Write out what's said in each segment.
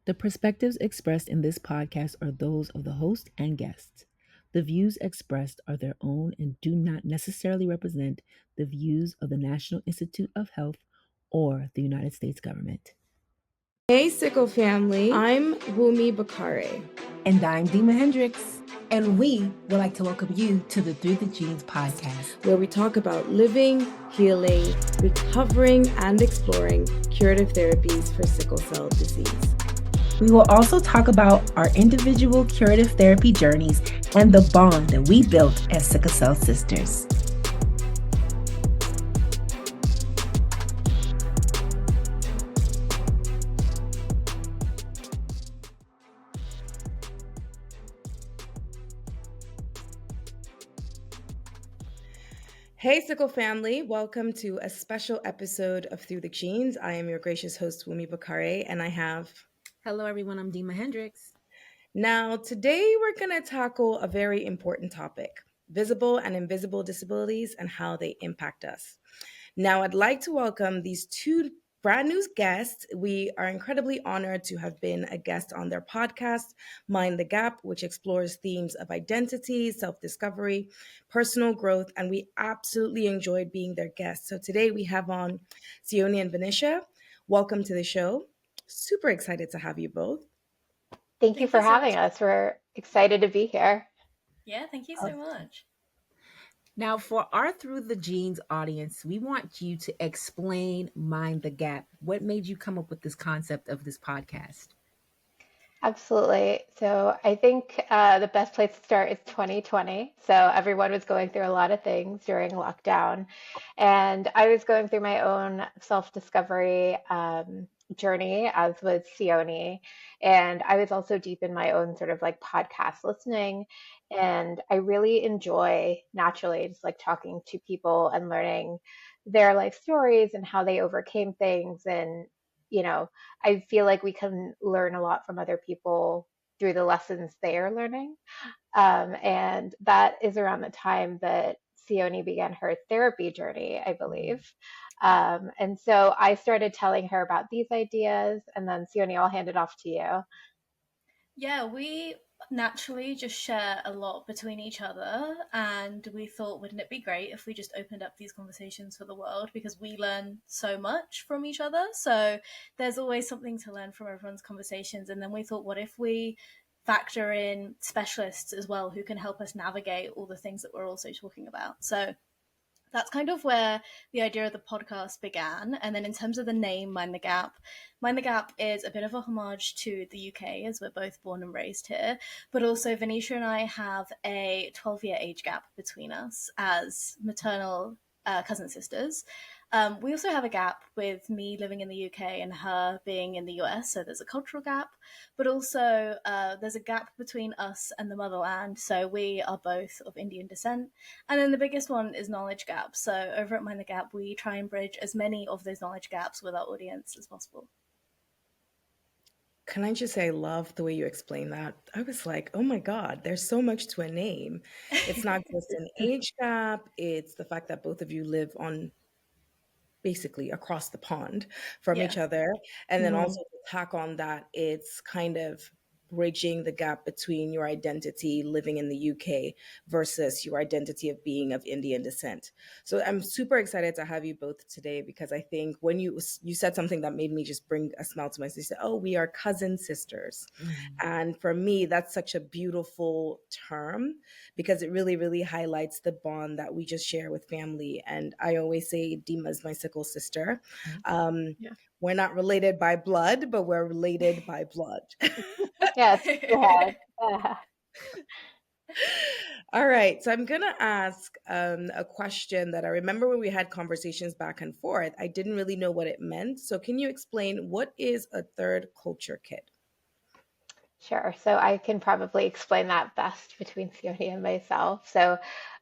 The perspectives expressed in this podcast are those of the host and guests. The views expressed are their own and do not necessarily represent the views of the National Institute of Health or the United States government. Hey, Sickle family. I'm Wunmi Bakare. And I'm Dima Hendricks. And we would like to welcome you to the Through the Genes podcast, where we talk about living, healing, recovering, and exploring curative therapies for sickle cell disease. We will also talk about our individual curative therapy journeys and the bond that we built as sickle cell sisters. Hey, Sickle family. Welcome to a special episode of Through the Genes. I am your gracious host, Wunmi Bakare, and I have... Hello, everyone. I'm Dima Hendricks. Now, today we're going to tackle a very important topic, visible and invisible disabilities and how they impact us. Now, I'd like to welcome these two brand new guests. We are incredibly honored to have been a guest on their podcast, Mind the Gap, which explores themes of identity, self-discovery, personal growth, and we absolutely enjoyed being their guests. So today we have on Seonni and Vanesha. Welcome to the show. Super excited to have you both. Thank you for having us. We're excited to be here. Yeah, thank you so much. Now, for our Through the Genes audience, we want you to explain Mind the Gap. What made you come up with this concept of this podcast? Absolutely. So I think the best place to start is 2020. So everyone was going through a lot of things during lockdown. And I was going through my own self-discovery journey, as was Seonni. And I was also deep in my own sort of like podcast listening. And I really enjoy naturally just like talking to people and learning their life stories and how they overcame things. And, you know, I feel like we can learn a lot from other people through the lessons they are learning. And that is around the time that Seonni began her therapy journey, I believe. And so I started telling her about these ideas, and then Seonni, I'll hand it off to you. Yeah, we naturally just share a lot between each other, and we thought, wouldn't it be great if we just opened up these conversations for the world, because we learn so much from each other. So there's always something to learn from everyone's conversations. And then we thought, what if we factor in specialists as well who can help us navigate all the things that we're also talking about? So that's kind of where the idea of the podcast began. And then in terms of the name, Mind the Gap is a bit of a homage to the UK, as we're both born and raised here. But also Vanesha and I have a 12-year age gap between us as maternal cousin sisters. We also have a gap with me living in the UK and her being in the US, so there's a cultural gap, but also there's a gap between us and the motherland, so we are both of Indian descent. And then the biggest one is knowledge gap. So over at Mind the Gap, we try and bridge as many of those knowledge gaps with our audience as possible. Can I just say I love the way you explain that? I was like, oh my God, there's so much to a name. It's not just an age gap, it's the fact that both of you live on basically across the pond from each other. And then also to tack on that, it's kind of bridging the gap between your identity living in the UK versus your identity of being of Indian descent. So I'm super excited to have you both today, because I think when you said something that made me just bring a smile to my face. You said, oh, we are cousin sisters. And for me, that's such a beautiful term, because it really, really highlights the bond that we just share with family. And I always say Dima is my sickle sister. We're not related by blood, but we're related by blood. Yes, go ahead. All right. So I'm going to ask a question that I remember when we had conversations back and forth. I didn't really know what it meant. So can you explain, what is a third culture kid? Sure. So I can probably explain that best between Seonni and myself. So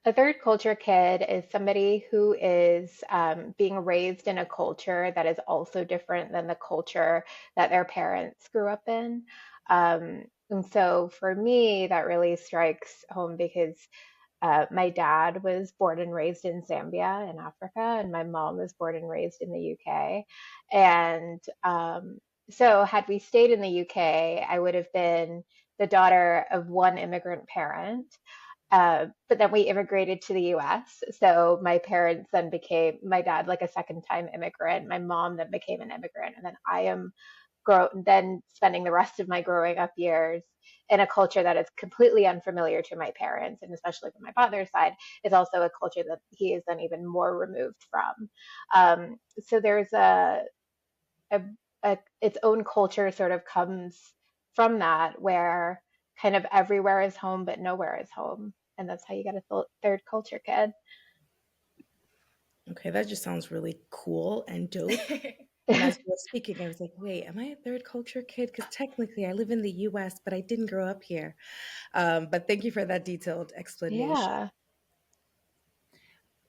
a third culture kid is somebody who is being raised in a culture that is also different than the culture that their parents grew up in. And so for me, that really strikes home because my dad was born and raised in Zambia in Africa, and my mom was born and raised in the UK. And So had we stayed in the UK, I would have been the daughter of one immigrant parent. But then we immigrated to the US. So my parents then became, my dad, like a second time immigrant, my mom then became an immigrant. And then I am then spending the rest of my growing up years in a culture that is completely unfamiliar to my parents, and especially from my father's side, is also a culture that he is then even more removed from. So there's a, its own culture sort of comes from that, where kind of everywhere is home, but nowhere is home. And that's how you get a third culture kid. Okay, that just sounds really cool and dope. And as you were speaking, I was like, wait, am I a third culture kid? Because technically I live in the US, but I didn't grow up here. But thank you for that detailed explanation. Yeah.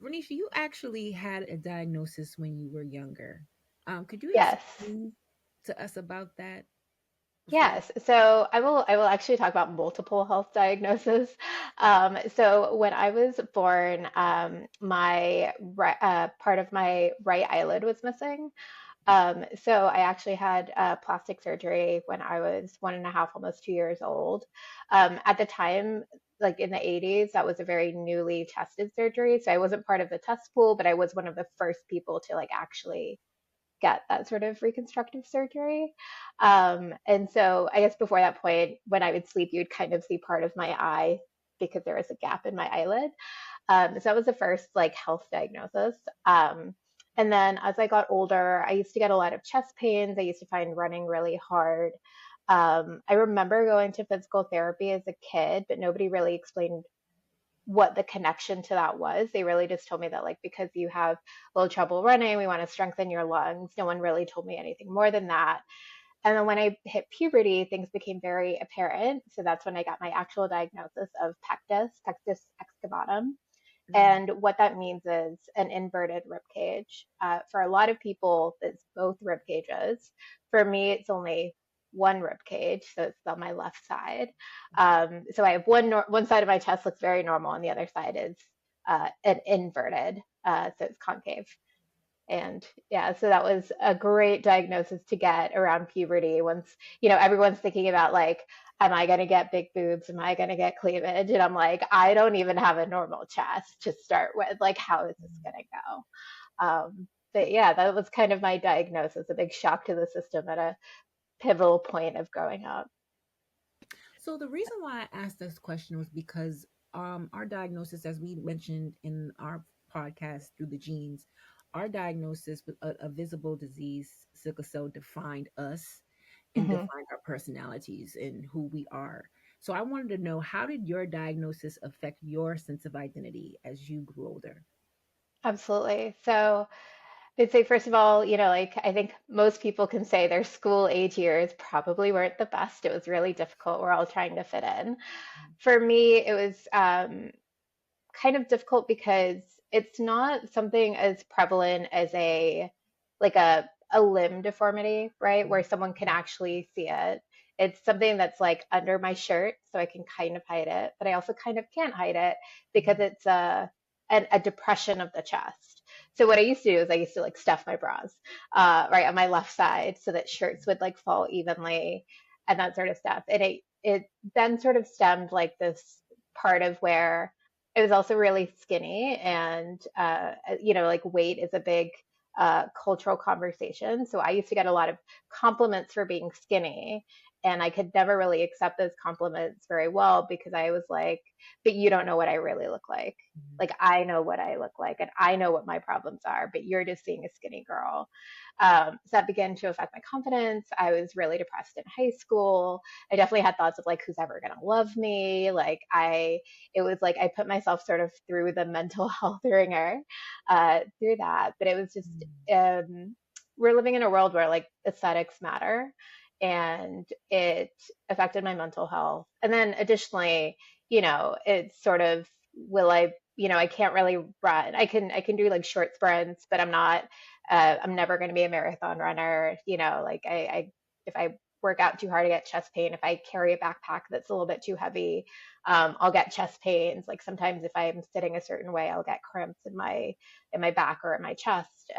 Renisha, you actually had a diagnosis when you were younger. Could you Yes. explain to us about that before? Yes. So I will actually talk about multiple health diagnoses. So when I was born, my part of my right eyelid was missing. So I actually had plastic surgery when I was 1.5, almost 2 years old. At the time, like in the 80s, that was a very newly tested surgery. So I wasn't part of the test pool, but I was one of the first people to like actually get that sort of reconstructive surgery. And so I guess before that point, when I would sleep, you'd kind of see part of my eye because there was a gap in my eyelid. So that was the first like health diagnosis. And then as I got older, I used to get a lot of chest pains. I used to find running really hard. I remember going to physical therapy as a kid, but nobody really explained what the connection to that was. They really just told me that, like, because you have a little trouble running, we want to strengthen your lungs. No one really told me anything more than that. And then when I hit puberty, things became very apparent. So that's when I got my actual diagnosis of pectus excavatum. Mm. And what that means is an inverted rib cage. For a lot of people, it's both rib cages. For me, it's only one rib cage, so it's on my left side. So I have one side of my chest looks very normal, and the other side is an inverted, so it's concave. And yeah, so that was a great diagnosis to get around puberty. Once, everyone's thinking about like, am I going to get big boobs? Am I going to get cleavage? And I'm like, I don't even have a normal chest to start with. Like, how is this going to go? But yeah, that was kind of my diagnosis, a big shock to the system at a pivotal point of growing up. So the reason why I asked this question was because our diagnosis, as we mentioned in our podcast through the genes, our diagnosis with a visible disease, sickle cell, defined us and Hmm. defined our personalities and who we are. So I wanted to know, how did your diagnosis affect your sense of identity as you grew older? Absolutely. So I'd say, first of all, like I think most people can say their school age years probably weren't the best. It was really difficult. We're all trying to fit in. For me, it was kind of difficult because it's not something as prevalent as a limb deformity, right? Where someone can actually see it. It's something that's like under my shirt, so I can kind of hide it, but I also kind of can't hide it because it's a depression of the chest. So what I used to do is I used to like stuff my bras right on my left side so that shirts would like fall evenly and that sort of stuff. And it then sort of stemmed like this part of where it was also really skinny, and like weight is a big cultural conversation. So I used to get a lot of compliments for being skinny, and I could never really accept those compliments very well because I was like, but you don't know what I really look like. Mhm. Like, I know what I look like and I know what my problems are, but you're just seeing a skinny girl. So that began to affect my confidence. I was really depressed in high school. I definitely had thoughts of like, who's ever going to love me? It was like I put myself sort of through the mental health ringer through that. But it was just, we're living in a world where like aesthetics matter, and it affected my mental health. And then additionally, it's sort of, I can't really run. I can do like short sprints, but I'm never going to be a marathon runner. Like if I work out too hard, I get chest pain. If I carry a backpack that's a little bit too heavy, I'll get chest pains. Like sometimes if I'm sitting a certain way, I'll get cramps in my back or in my chest.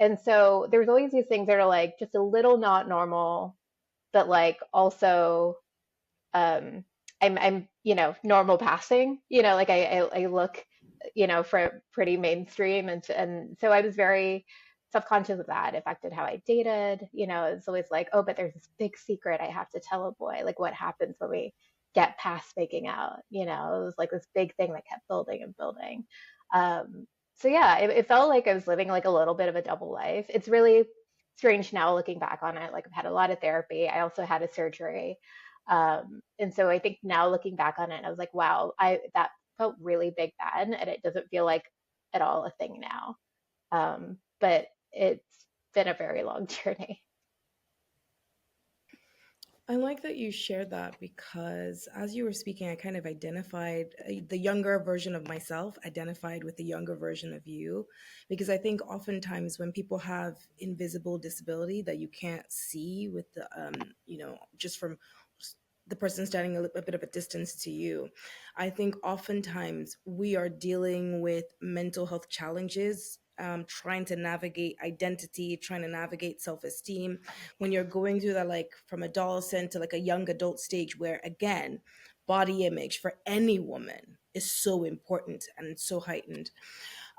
And so there's always these things that are like just a little not normal, but like also um I'm normal passing, like I look, for pretty mainstream, and so I was very self-conscious of that. It affected how I dated. It's always like, oh, but there's this big secret I have to tell a boy. Like what happens when we get past making out? It was like this big thing that kept building and building. Um, so yeah, it felt like I was living like a little bit of a double life. It's really strange now looking back on it. Like I've had a lot of therapy. I also had a surgery. And so I think now looking back on it, I was like, wow, I that felt really big then, and it doesn't feel like at all a thing now. But it's been a very long journey. I like that you shared that because as you were speaking, I kind of identified the younger version of myself, identified with the younger version of you. Because I think oftentimes when people have invisible disability that you can't see with the, just from the person standing a bit of a distance to you, I think oftentimes we are dealing with mental health challenges. Trying to navigate identity, trying to navigate self esteem, when you're going through that, like from adolescent to like a young adult stage, where again, body image for any woman is so important and so heightened.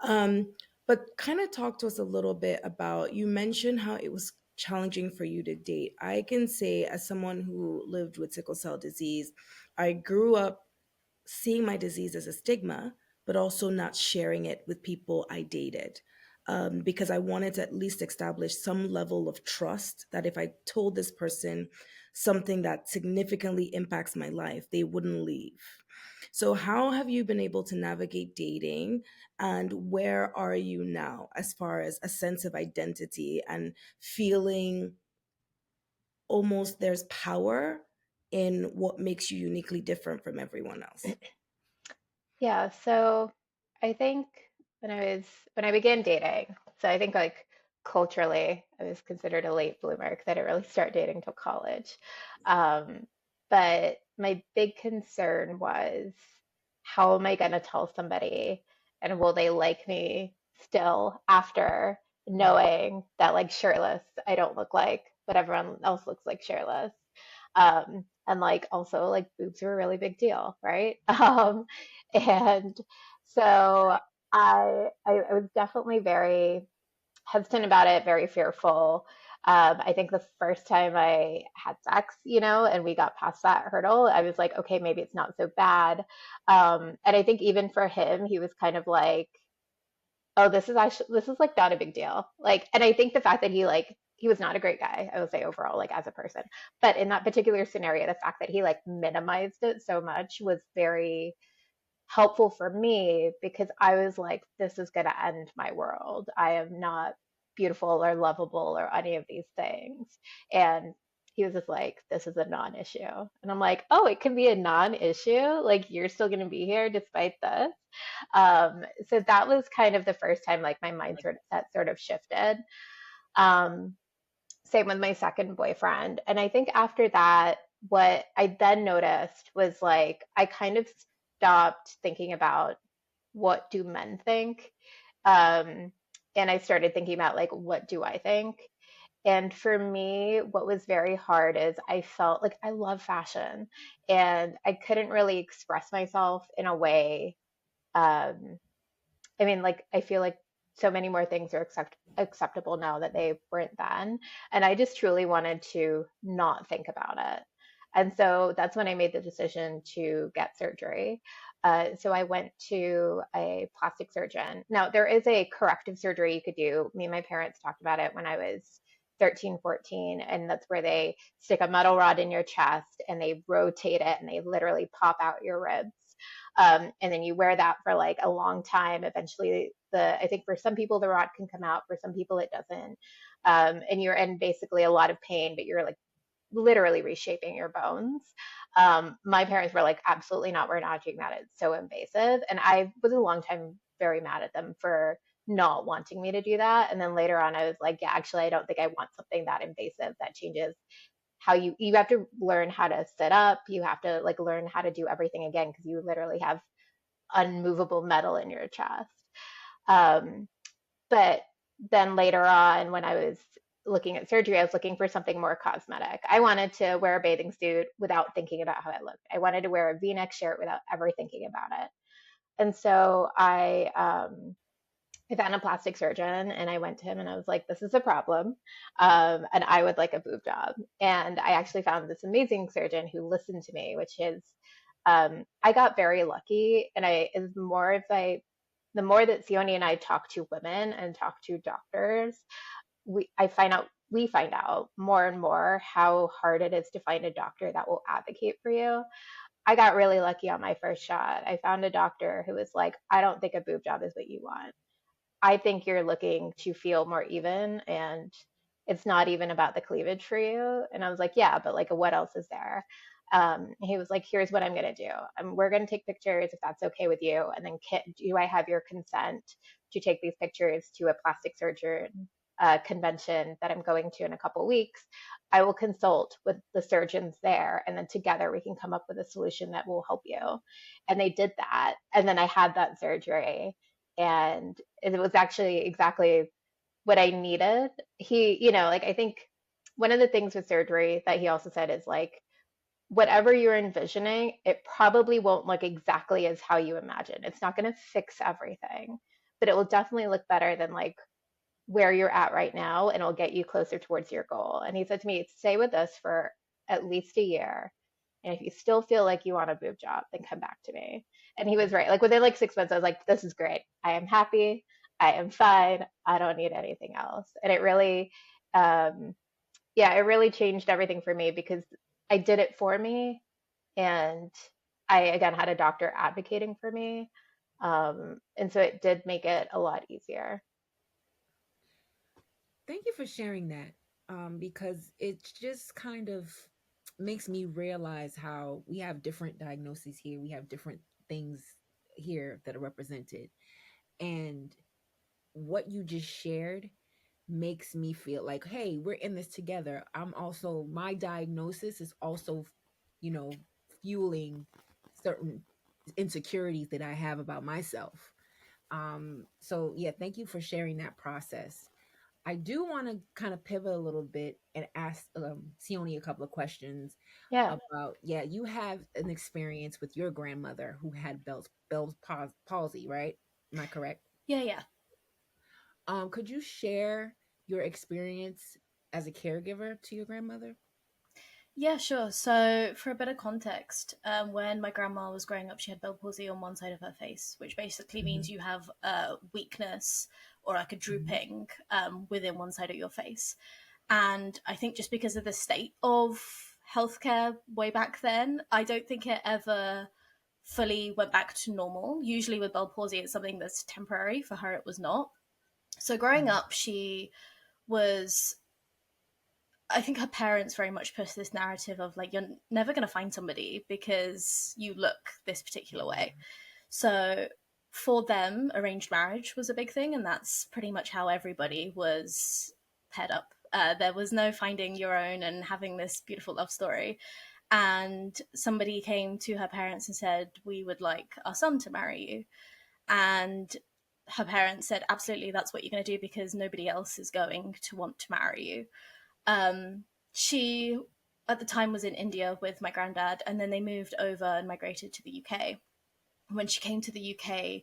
um but kind of talk to us a little bit about, you mentioned how it was challenging for you to date. I can say, as someone who lived with sickle cell disease, I grew up seeing my disease as a stigma, but also not sharing it with people I dated. Because I wanted to at least establish some level of trust that if I told this person something that significantly impacts my life, they wouldn't leave. So, how have you been able to navigate dating, and where are you now as far as a sense of identity and feeling almost there's power in what makes you uniquely different from everyone else? Yeah, so I think when I began dating, so I think like culturally I was considered a late bloomer because I didn't really start dating till college. Um, but my big concern was, how am I going to tell somebody, and will they like me still after knowing that like shirtless I don't look like what everyone else looks like shirtless. And like also like boobs are a really big deal, right? And so I was definitely very hesitant about it, very fearful. I think the first time I had sex, and we got past that hurdle, I was like, okay, maybe it's not so bad. And I think even for him, he was kind of like, oh, this is like not a big deal. Like, and I think the fact that he was not a great guy, I would say overall, like as a person, but in that particular scenario, the fact that he like minimized it so much was very helpful for me, because I was like, this is going to end my world. I am not beautiful or lovable or any of these things. And he was just like, this is a non-issue. And I'm like, oh, it can be a non-issue. Like you're still going to be here despite this. So that was kind of the first time like my mindset sort of shifted. Um, Same with my second boyfriend. And I think after that, what I then noticed was like I kind of stopped thinking about what do men think. Um, and I started thinking about like what do I think? And for me, what was very hard is I felt like I love fashion and I couldn't really express myself in a way. Um, I mean, like, I feel like so many more things are acceptable now that they weren't then. And I just truly wanted to not think about it. And so that's when I made the decision to get surgery. So I went to a plastic surgeon. Now, there is a corrective surgery you could do. Me and my parents talked about it when I was 13, 14, and that's where they stick a metal rod in your chest and they rotate it and they literally pop out your ribs. And then you wear that for like a long time. Eventually, I think for some people the rod can come out, for some people it doesn't. And you're in basically a lot of pain, but you're like literally reshaping your bones. My parents were like, absolutely not, we're not doing that. It's so invasive. And I was a long time very mad at them for not wanting me to do that. And then later on, I was like, yeah, actually, I don't think I want something that invasive that changes how you have to learn how to sit up. You have to like learn how to do everything again because you literally have unmovable metal in your chest. Um, but then later on, when I was looking at surgery, I was looking for something more cosmetic. I wanted to wear a bathing suit without thinking about how I looked. I wanted to wear a V-neck shirt without ever thinking about it. And so I found a plastic surgeon and I went to him and I was like, this is a problem. And I would like a boob job. And I actually found this amazing surgeon who listened to me, which is, I got very lucky. And the more that Seoni and I talk to women and talk to doctors, we find out more and more how hard it is to find a doctor that will advocate for you. I got really lucky on my first shot. I found a doctor who was like, I don't think a boob job is what you want. I think you're looking to feel more even and it's not even about the cleavage for you. And I was like, yeah, but like, what else is there? He was like, here's what I'm going to do. We're going to take pictures if that's okay with you. And then, do I have your consent to take these pictures to a plastic surgeon convention that I'm going to in a couple weeks? I will consult with the surgeons there, and then together we can come up with a solution that will help you. And they did that. And then I had that surgery and it was actually exactly what I needed. Like I think one of the things with surgery that he also said is like whatever you're envisioning, it probably won't look exactly as how you imagine. It's not going to fix everything, but it will definitely look better than like where you're at right now and it'll get you closer towards your goal. And he said to me, stay with us for at least a year. And if you still feel like you want a boob job, then come back to me. And he was right. Like within like 6 months, I was like, this is great. I am happy. I am fine. I don't need anything else. And it really, yeah, it really changed everything for me because I did it for me. And I, again, had a doctor advocating for me. And so it did make it a lot easier. Thank you for sharing that, because it just kind of makes me realize how we have different diagnoses here. We have different things here that are represented. And what you just shared makes me feel like, hey, we're in this together. My diagnosis is also, you know, fueling certain insecurities that I have about myself. So yeah, thank you for sharing that process. I do want to kind of pivot a little bit and ask Sione a couple of questions Yeah. about, yeah, you have an experience with your grandmother who had Bell's palsy, right? Am I correct? Yeah, yeah. Could you share your experience as a caregiver to your grandmother? Yeah, sure. So, for a bit of context, when my grandma was growing up, she had Bell palsy on one side of her face, which basically Hmm. means you have a weakness or like a Hmm. drooping within one side of your face. And I think just because of the state of healthcare way back then, I don't think it ever fully went back to normal. Usually with Bell palsy, it's something that's temporary. For her, it was not. So, growing up, she was, I think her parents very much push this narrative of like, you're never going to find somebody because you look this particular way. So for them, arranged marriage was a big thing, and that's pretty much how everybody was paired up. There was no finding your own and having this beautiful love story. And somebody came to her parents and said, we would like our son to marry you. And her parents said, absolutely, that's what you're going to do because nobody else is going to want to marry you. She at the time was in India with my granddad, and then they moved over and migrated to the UK. When she came to the UK,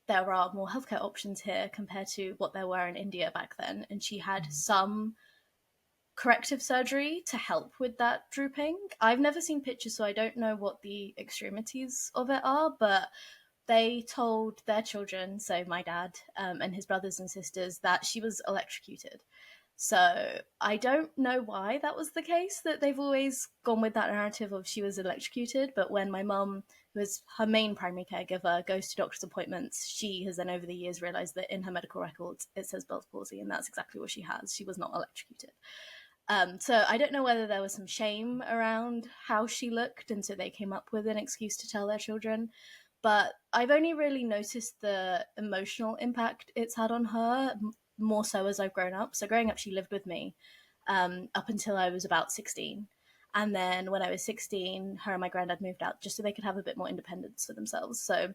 there are more healthcare options here compared to what there were in India back then, and she had some corrective surgery to help with that drooping. I've never seen pictures, so I don't know what the extremities of it are, but they told their children, so my dad and his brothers and sisters, that she was electrocuted. So I don't know why that was the case, that they've always gone with that narrative of she was electrocuted. But when my mum, who is her main primary caregiver, goes to doctor's appointments, she has then over the years realised that in her medical records it says Bell's palsy, and that's exactly what she has. She was not electrocuted. So I don't know whether there was some shame around how she looked, and so they came up with an excuse to tell their children. But I've only really noticed the emotional impact it's had on her more so as I've grown up. So growing up, she lived with me up until I was about 16. And then when I was 16, her and my granddad moved out just so they could have a bit more independence for themselves. So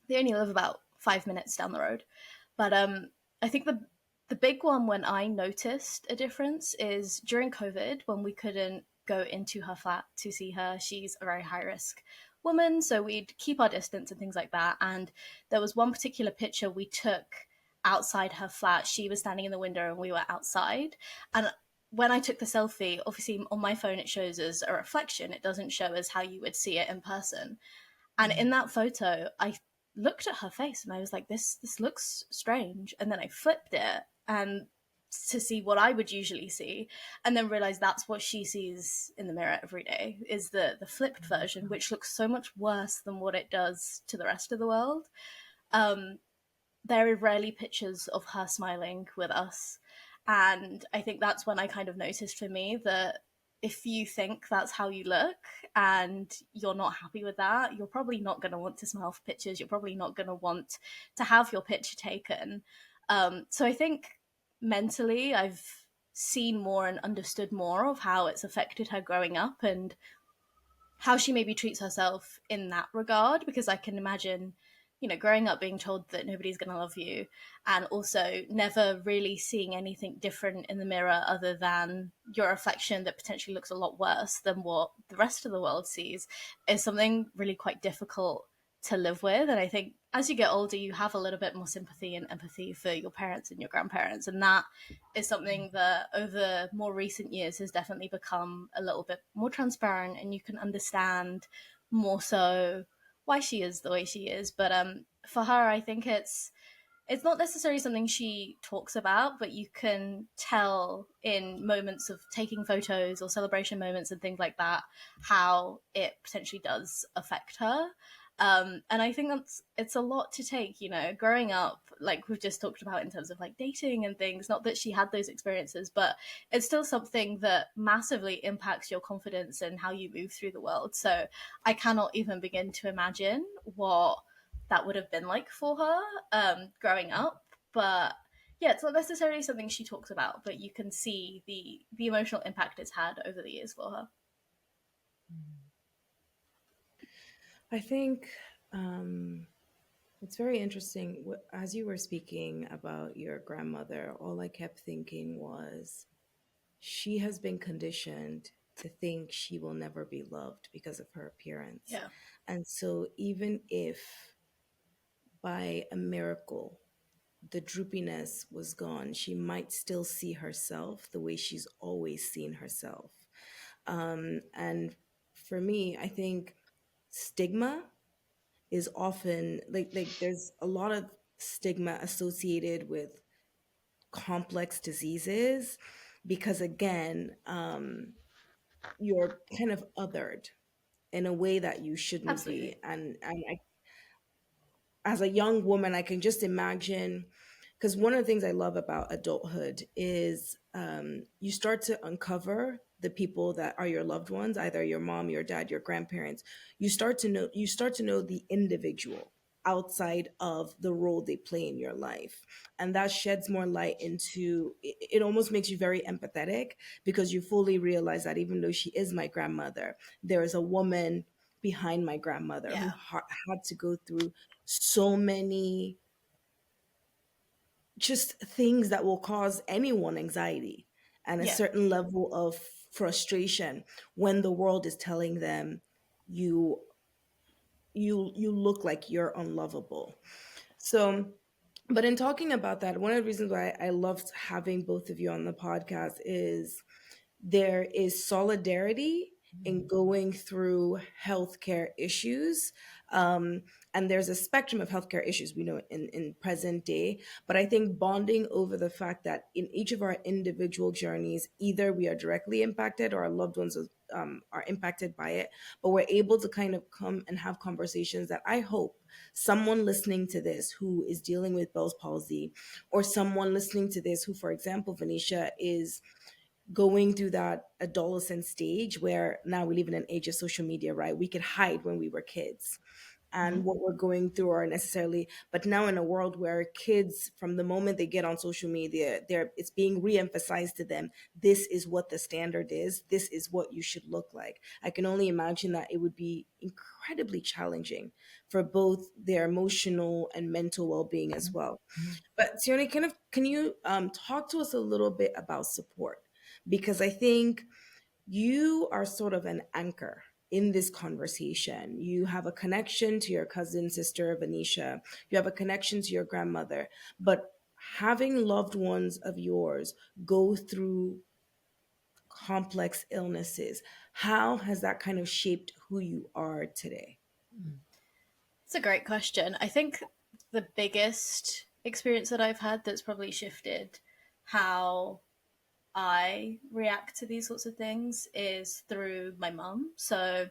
they only live about 5 minutes down the road. But I think the The big one when I noticed a difference is during COVID when we couldn't go into her flat to see her. She's a very high risk woman, so we'd keep our distance and things like that. And there was one particular picture we took outside her flat. She was standing in the window and we were outside. And when I took the selfie, obviously on my phone it shows as a reflection. It doesn't show as how you would see it in person. And in that photo, I looked at her face and I was like, this looks strange. And then I flipped it and to see what I would usually see, and then realized that's what she sees in the mirror every day is the flipped version, which looks so much worse than what it does to the rest of the world. Um, there are rarely pictures of her smiling with us. And I think that's when I kind of noticed for me that if you think that's how you look and you're not happy with that, you're probably not going to want to smile for pictures. You're probably not going to want to have your picture taken. So I think mentally, I've seen more and understood more of how it's affected her growing up and how she maybe treats herself in that regard, because I can imagine, you know, growing up being told that nobody's going to love you and also never really seeing anything different in the mirror other than your reflection that potentially looks a lot worse than what the rest of the world sees is something really quite difficult to live with. And I think as you get older, you have a little bit more sympathy and empathy for your parents and your grandparents. And that is something that over more recent years has definitely become a little bit more transparent, and you can understand more so why she is the way she is. But for her, I think it's not necessarily something she talks about, but you can tell in moments of taking photos or celebration moments and things like that how it potentially does affect her. And I think it's a lot to take, you know, growing up, like we've just talked about in terms of like dating and things, not that she had those experiences, but it's still something that massively impacts your confidence and how you move through the world. So I cannot even begin to imagine what that would have been like for her growing up. But yeah, it's not necessarily something she talks about, but you can see the emotional impact it's had over the years for her. I think it's very interesting. As you were speaking about your grandmother, all I kept thinking was she has been conditioned to think she will never be loved because of her appearance. Yeah. And so, even if by a miracle the droopiness was gone, she might still see herself the way she's always seen herself. And for me, I think stigma is often like there's a lot of stigma associated with complex diseases because again, you're kind of othered in a way that you shouldn't be. Absolutely. And as a young woman, I can just imagine, because one of the things I love about adulthood is you start to uncover the people that are your loved ones, either your mom, your dad, your grandparents. You start to know the individual outside of the role they play in your life, and that sheds more light into it. It almost makes you very empathetic because you fully realize that even though she is my grandmother, there is a woman behind my grandmother who Yeah. had to go through so many just things that will cause anyone anxiety and a Yeah. certain level of frustration when the world is telling them you you look like you're unlovable. So but in talking about that, one of the reasons why I loved having both of you on the podcast is there is solidarity in going through healthcare issues. Um, and there's a spectrum of healthcare issues we know in present day. But I think bonding over the fact that in each of our individual journeys, either we are directly impacted or our loved ones are impacted by it. But we're able to kind of come and have conversations that I hope someone listening to this who is dealing with Bell's palsy, or someone listening to this who, for example, Venetia, is going through that adolescent stage where now we live in an age of social media, right? We could hide when we were kids. and what we're going through are necessarily, but now in a world where kids from the moment they get on social media, it's being re-emphasized to them, this is what the standard is, this is what you should look like. I can only imagine that it would be incredibly challenging for both their emotional and mental well-being as well. But Sione, can you talk to us a little bit about support, because I think you are sort of an anchor in this conversation. You have a connection to your cousin, sister, Vanesha. You have a connection to your grandmother. But having loved ones of yours go through complex illnesses, how has that kind of shaped who you are today? It's a great question. I think the biggest experience that I've had that's probably shifted how I react to these sorts of things is through my mum. So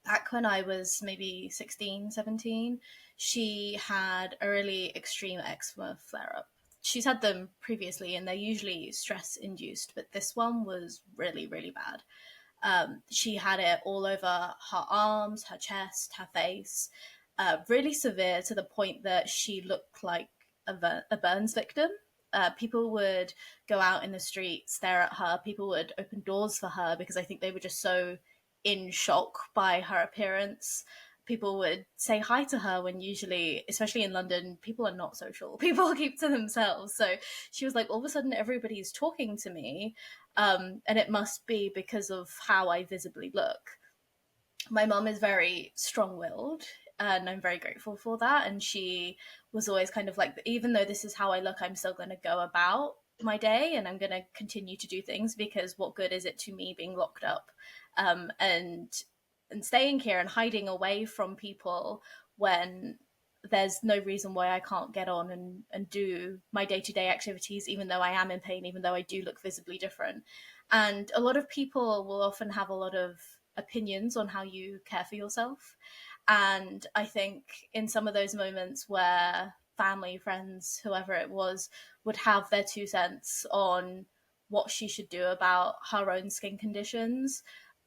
back when I was maybe 16, 17, she had a really extreme eczema flare up. She's had them previously and they're usually stress induced, but this one was really, really bad. She had it all over her arms, her chest, her face, really severe to the point that she looked like a burns victim. People would go out in the street, stare at her. People would open doors for her because I think they were just so in shock by her appearance. People would say hi to her when usually, especially in London, people are not social. People keep to themselves. So she was like, all of a sudden, everybody's talking to me. And it must be because of how I visibly look. My mom is very strong-willed, and I'm very grateful for that. And she was always kind of like, even though this is how I look, I'm still going to go about my day and I'm going to continue to do things, because what good is it to me being locked up um, and and staying here and hiding away from people when there's no reason why I can't get on and do my day-to-day activities, even though I am in pain, even though I do look visibly different. And a lot of people will often have a lot of opinions on how you care for yourself. And I think in some of those moments where family, friends, whoever it was, would have their 2 cents on what she should do about her own skin conditions,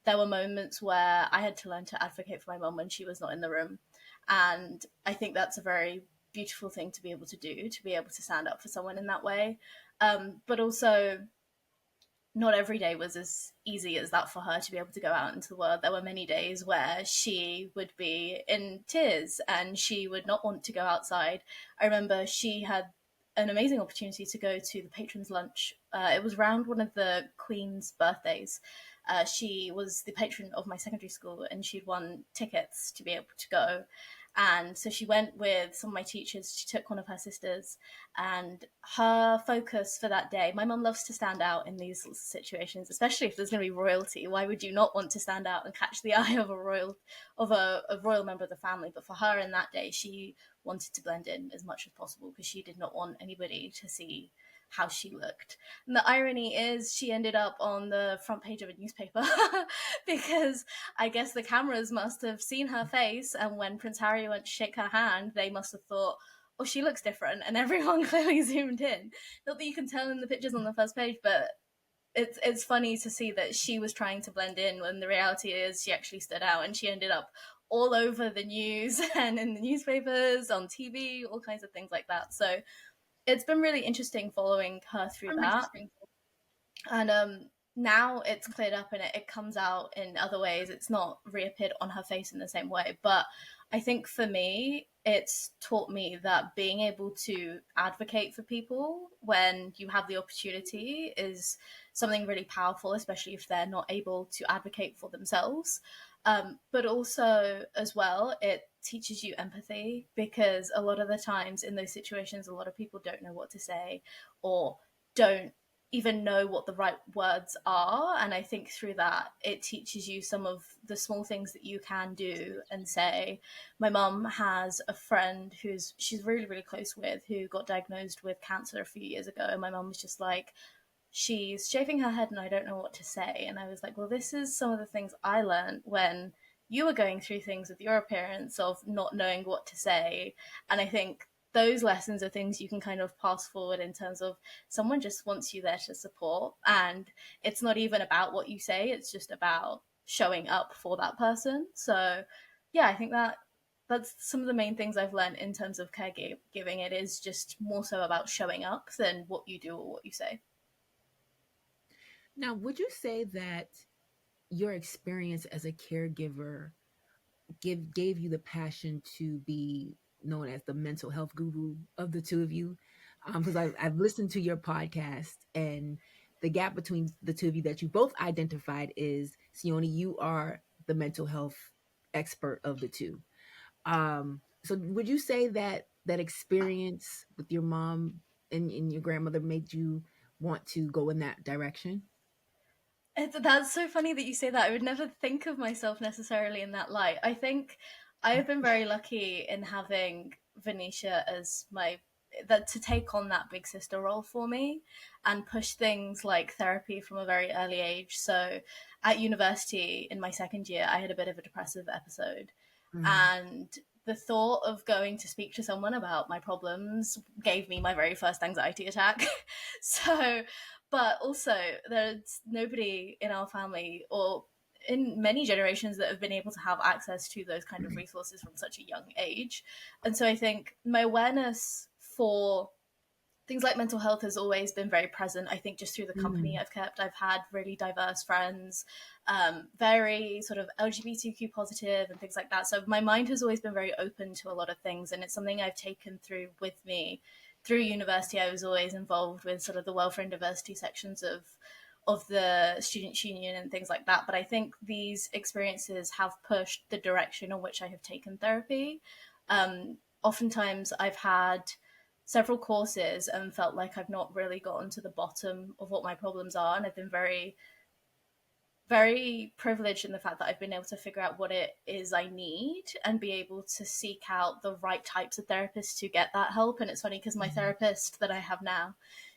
there were moments where I had to learn to advocate for my mum when she was not in the room. And I think that's a very beautiful thing to be able to do, to be able to stand up for someone in that way. But also, not every day was as easy as that for her to be able to go out into the world. There were many days where she would be in tears and she would not want to go outside. I remember she had an amazing opportunity to go to the patrons' lunch. It was around one of the Queen's birthdays. She was the patron of my secondary school and she'd won tickets to be able to go. And so she went with some of my teachers. She took one of her sisters, and her focus for that day. My mum loves to stand out in these sorts of situations, especially if there's going to be royalty. Why would you not want to stand out and catch the eye of a royal member of the family? But for her in that day, she wanted to blend in as much as possible because she did not want anybody to see how she looked. And the irony is she ended up on the front page of a newspaper because I guess the cameras must have seen her face, and when Prince Harry went to shake her hand, they must have thought, oh, she looks different, and everyone clearly zoomed in. Not that you can tell in the pictures on the first page, but it's funny to see that she was trying to blend in when the reality is she actually stood out, and she ended up all over the news and in the newspapers, on TV, all kinds of things like that. So it's been really interesting following her through that. And now it's cleared up and it comes out in other ways. It's not reappeared on her face in the same way. But I think for me, it's taught me that being able to advocate for people when you have the opportunity is something really powerful, especially if they're not able to advocate for themselves. But also, as well, it teaches you empathy, because a lot of the times in those situations, a lot of people don't know what to say or don't even know what the right words are. And I think through that, it teaches you some of the small things that you can do and say. My mum has a friend who's she's really, really close with, who got diagnosed with cancer a few years ago. And my mum was just like, she's shaving her head and I don't know what to say. And I was like, well, this is some of the things I learned when you were going through things with your appearance of not knowing what to say. And I think those lessons are things you can kind of pass forward in terms of someone just wants you there to support. And it's not even about what you say, it's just about showing up for that person. So yeah, I think that's some of the main things I've learned in terms of caregiving. It is just more so about showing up than what you do or what you say. Now, would you say that your experience as a caregiver gave you the passion to be known as the mental health guru of the two of you? Because I've listened to your podcast, and the gap between the two of you that you both identified is, Seonni, you are the mental health expert of the two. So would you say that that experience with your mom and your grandmother made you want to go in that direction? That's so funny that you say that. I would never think of myself necessarily in that light. I think I have been very lucky in having Venetia as my that to take on that big sister role for me and push things like therapy from a very early age. So at university in my second year, I had a bit of a depressive episode, Mm. and the thought of going to speak to someone about my problems gave me my very first anxiety attack. So, but also there's nobody in our family or in many generations that have been able to have access to those kind of resources from such a young age. And so I think my awareness for things like mental health has always been very present. I think just through the company Mm. I've kept, I've had really diverse friends, very sort of LGBTQ positive and things like that. So my mind has always been very open to a lot of things, and it's something I've taken through with me. Through university, I was always involved with sort of the welfare and diversity sections of the students union and things like that. But I think these experiences have pushed the direction in which I have taken therapy. Oftentimes, I've had several courses and felt like I've not really gotten to the bottom of what my problems are. And I've been very, very privileged in the fact that I've been able to figure out what it is I need and be able to seek out the right types of therapists to get that help. And it's funny because my therapist that I have now,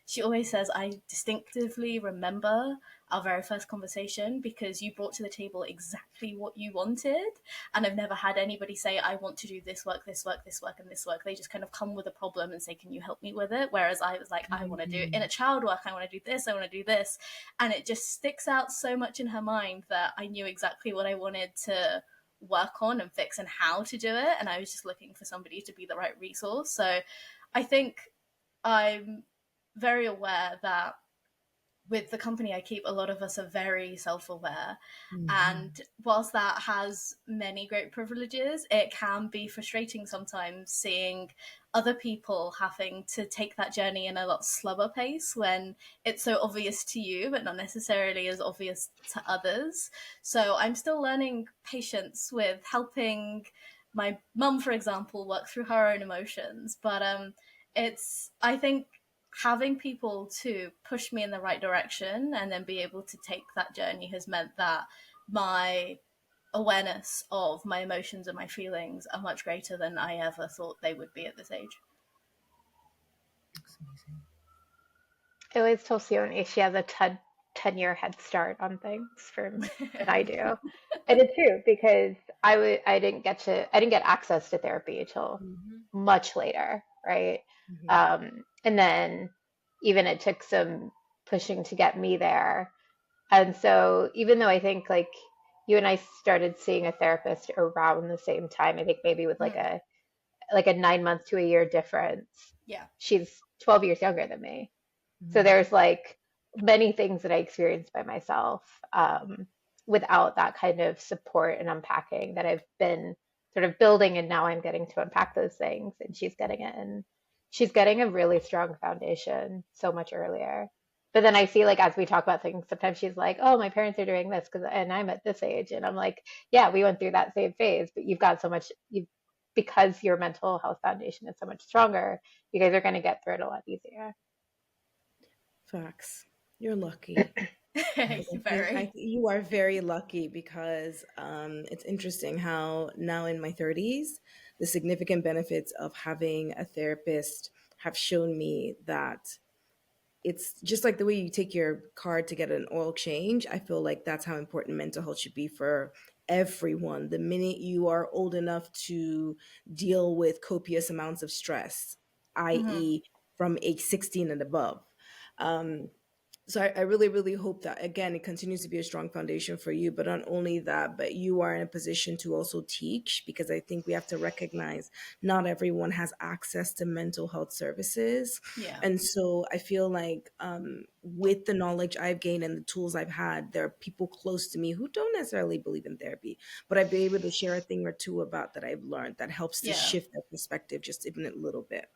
she always says, I distinctively remember our very first conversation because you brought to the table exactly what you wanted. And I've never had anybody say, I want to do this work, this work, this work, and this work. They just kind of come with a problem and say, can you help me with it? Whereas I was like, I want to do inner child work, I want to do this, I want to do this. And it just sticks out so much in her mind that I knew exactly what I wanted to work on and fix and how to do it. And I was just looking for somebody to be the right resource. So I think I'm very aware that with the company I keep, a lot of us are very self aware. Mhm. And whilst that has many great privileges, it can be frustrating sometimes seeing other people having to take that journey in a lot slower pace when it's so obvious to you, but not necessarily as obvious to others. So I'm still learning patience with helping my mum, for example, work through her own emotions. But I think having people to push me in the right direction and then be able to take that journey has meant that my awareness of my emotions and my feelings are much greater than I ever thought they would be at this age. That's amazing. I always tell Sione she has a 10-year head start on things than I do. I did too because I didn't get access to therapy until Mhm. much later, right? Mhm. And then even it took some pushing to get me there. And so even though I think like you and I started seeing a therapist around the same time, I think maybe with Mm, like a 9 month to a year difference. yeah. She's 12 years younger than me. So Mhm. there's like many things that I experienced by myself without that kind of support and unpacking that I've been sort of building, and now I'm getting to unpack those things, and she's getting it, and she's getting a really strong foundation so much earlier. But then I see like as we talk about things, sometimes she's like, "Oh, my parents are doing this because," and I'm at this age, and I'm like, "Yeah, we went through that same phase, but you've got so much you because your mental health foundation is so much stronger. You guys are going to get through it a lot easier." Facts. You're lucky. Very. You are very lucky because it's interesting how now in my 30s, the significant benefits of having a therapist have shown me that it's just like the way you take your car to get an oil change. I feel like that's how important mental health should be for everyone. The minute you are old enough to deal with copious amounts of stress, Mm-hmm. i.e., from age 16 and above. Um, So I really, really hope that, again, it continues to be a strong foundation for you. But not only that, but you are in a position to also teach, because I think we have to recognize not everyone has access to mental health services. Yeah. And so I feel like, with the knowledge I've gained and the tools I've had, there are people close to me who don't necessarily believe in therapy, but I've been able to share a thing or two about that I've learned that helps to Yeah. shift that perspective just even a little bit.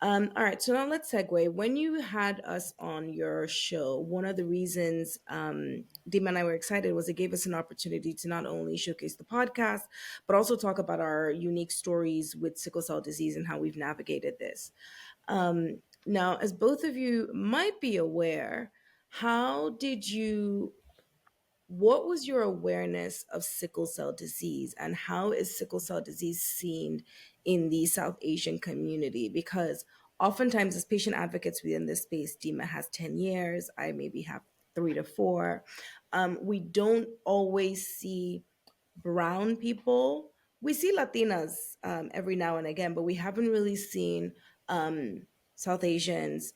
All right, so now let's segue. When you had us on your show, one of the reasons Dima and I were excited was it gave us an opportunity to not only showcase the podcast, but also talk about our unique stories with sickle cell disease and how we've navigated this. Now, as both of you might be aware, how did you what was your awareness of sickle cell disease, and how is sickle cell disease seen in the South Asian community? Because oftentimes, as patient advocates within this space, Dima has 10 years, I maybe have 3 to 4. We don't always see brown people. We see Latinas every now and again, but we haven't really seen South Asians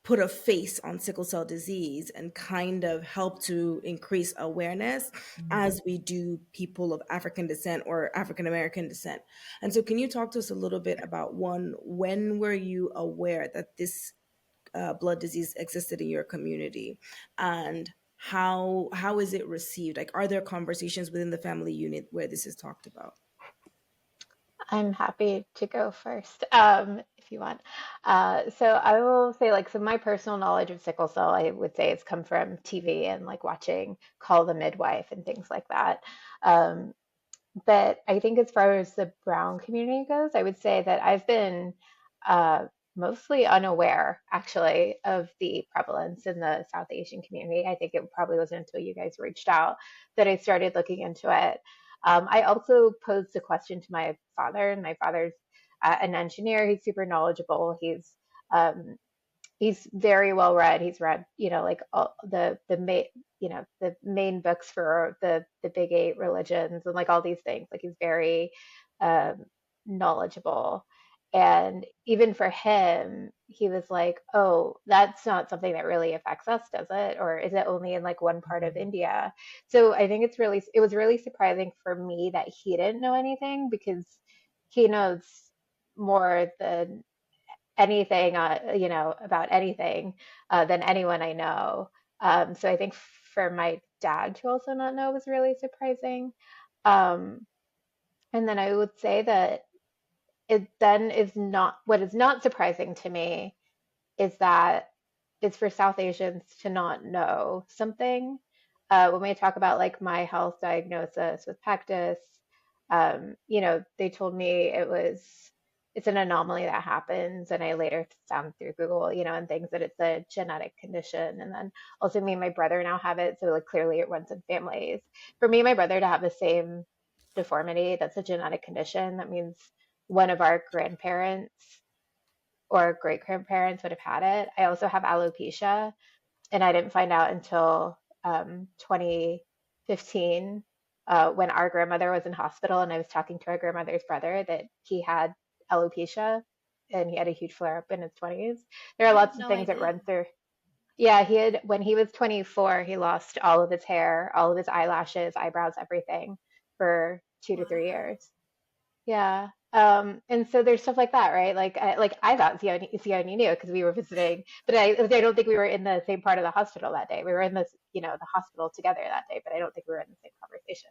put a face on sickle cell disease and kind of help to increase awareness as we do people of African descent or African American descent. And so, can you talk to us a little bit about, one, when were you aware that this blood disease existed in your community, and how is it received? Like, are there conversations within the family unit where this is talked about? I'm happy to go first, if you want. So I will say, like, so my personal knowledge of sickle cell, I would say it's come from TV and like watching Call the Midwife and things like that. Um, but I think as far as the brown community goes, I would say that I've been uh, mostly unaware, actually, of the prevalence in the South Asian community. I think it probably wasn't until you guys reached out that I started looking into it. I also posed the question to my father, and my father's an engineer. He's super knowledgeable. Um, he's very well read. He's read, like all the main, the main books for the big eight religions and like all these things. Like he's very um, knowledgeable. And even for him, he was like, "Oh, that's not something that really affects us, does it? Or is it only in like one part of India?" So I think it was really surprising for me that he didn't know anything because he knows more than anything, about anything than anyone I know. So I think for my dad to also not know was really surprising. Um, and then I would say that it then is not what is not surprising to me is that it's for South Asians to not know something. When we talk about like my health diagnosis with pectus, they told me it's an anomaly that happens, and I later found through Google, and things that it's a genetic condition, and then also me and my brother now have it, so like clearly it runs in families. For me and my brother to have the same deformity, that's a genetic condition. That means one of our grandparents or great grandparents would have had it. I also have alopecia, and I didn't find out until 2015 when our grandmother was in hospital, and I was talking to our grandmother's brother that he had alopecia and he had a huge flare up in his 20s. There are I had lots of no things that idea. run through. Yeah, when he was 24, he lost all of his hair, all of his eyelashes, eyebrows, everything for 2 to 3 years. Yeah. And so there's stuff like that, right? Like I thought Sione knew because we were visiting, but I don't think we were in the same part of the hospital that day. We were in the hospital together that day, but I don't think we were in the same conversation.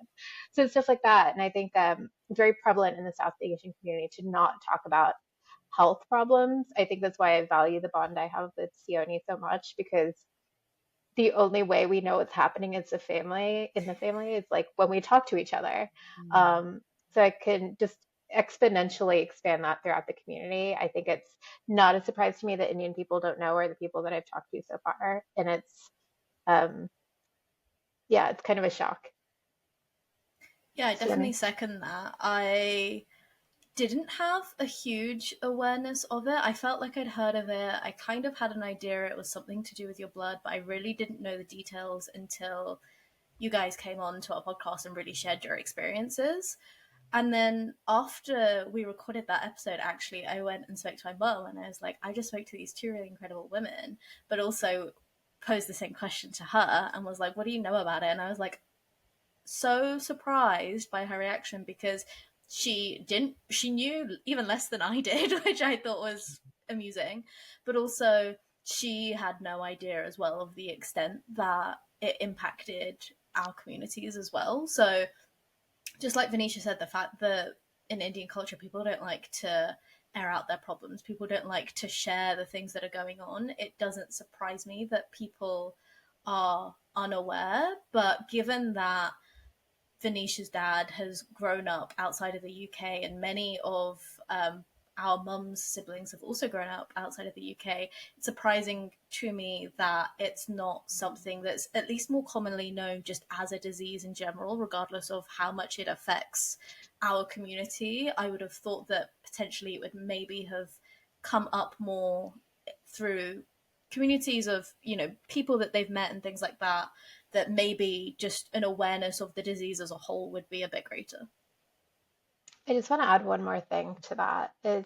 So it's stuff like that. And I think it's very prevalent in the South Asian community to not talk about health problems. I think that's why I value the bond I have with Sione so much because the only way we know what's happening as a family in the family is like when we talk to each other. Um, so I can just exponentially expand that throughout the community. I think it's not a surprise to me that Indian people don't know or the people that I've talked to so far, and um, yeah, it's kind of a shock. Yeah, I definitely Sione. second that. I didn't have a huge awareness of it. I felt like I'd heard of it. I kind of had an idea it was something to do with your blood, but I really didn't know the details until you guys came on to our podcast and really shared your experiences. And then after we recorded that episode, actually, I went and spoke to my mum, and I was like, I just spoke to these two really incredible women, but also posed the same question to her and was like, what do you know about it? And I was like, so surprised by her reaction, because she knew even less than I did, which I thought was amusing, but also she had no idea as well of the extent that it impacted our communities as well. So just like Venetia said, the fact that in Indian culture, people don't like to air out their problems, people don't like to share the things that are going on. It doesn't surprise me that people are unaware. But given that Venetia's dad has grown up outside of the UK, and many of our mum's siblings have also grown up outside of the UK. It's surprising to me that it's not something that's at least more commonly known just as a disease in general, regardless of how much it affects our community. I would have thought that potentially it would maybe have come up more through communities of, you know, people that they've met and things like that, that maybe just an awareness of the disease as a whole would be a bit greater. I just want to add one more thing to that. Is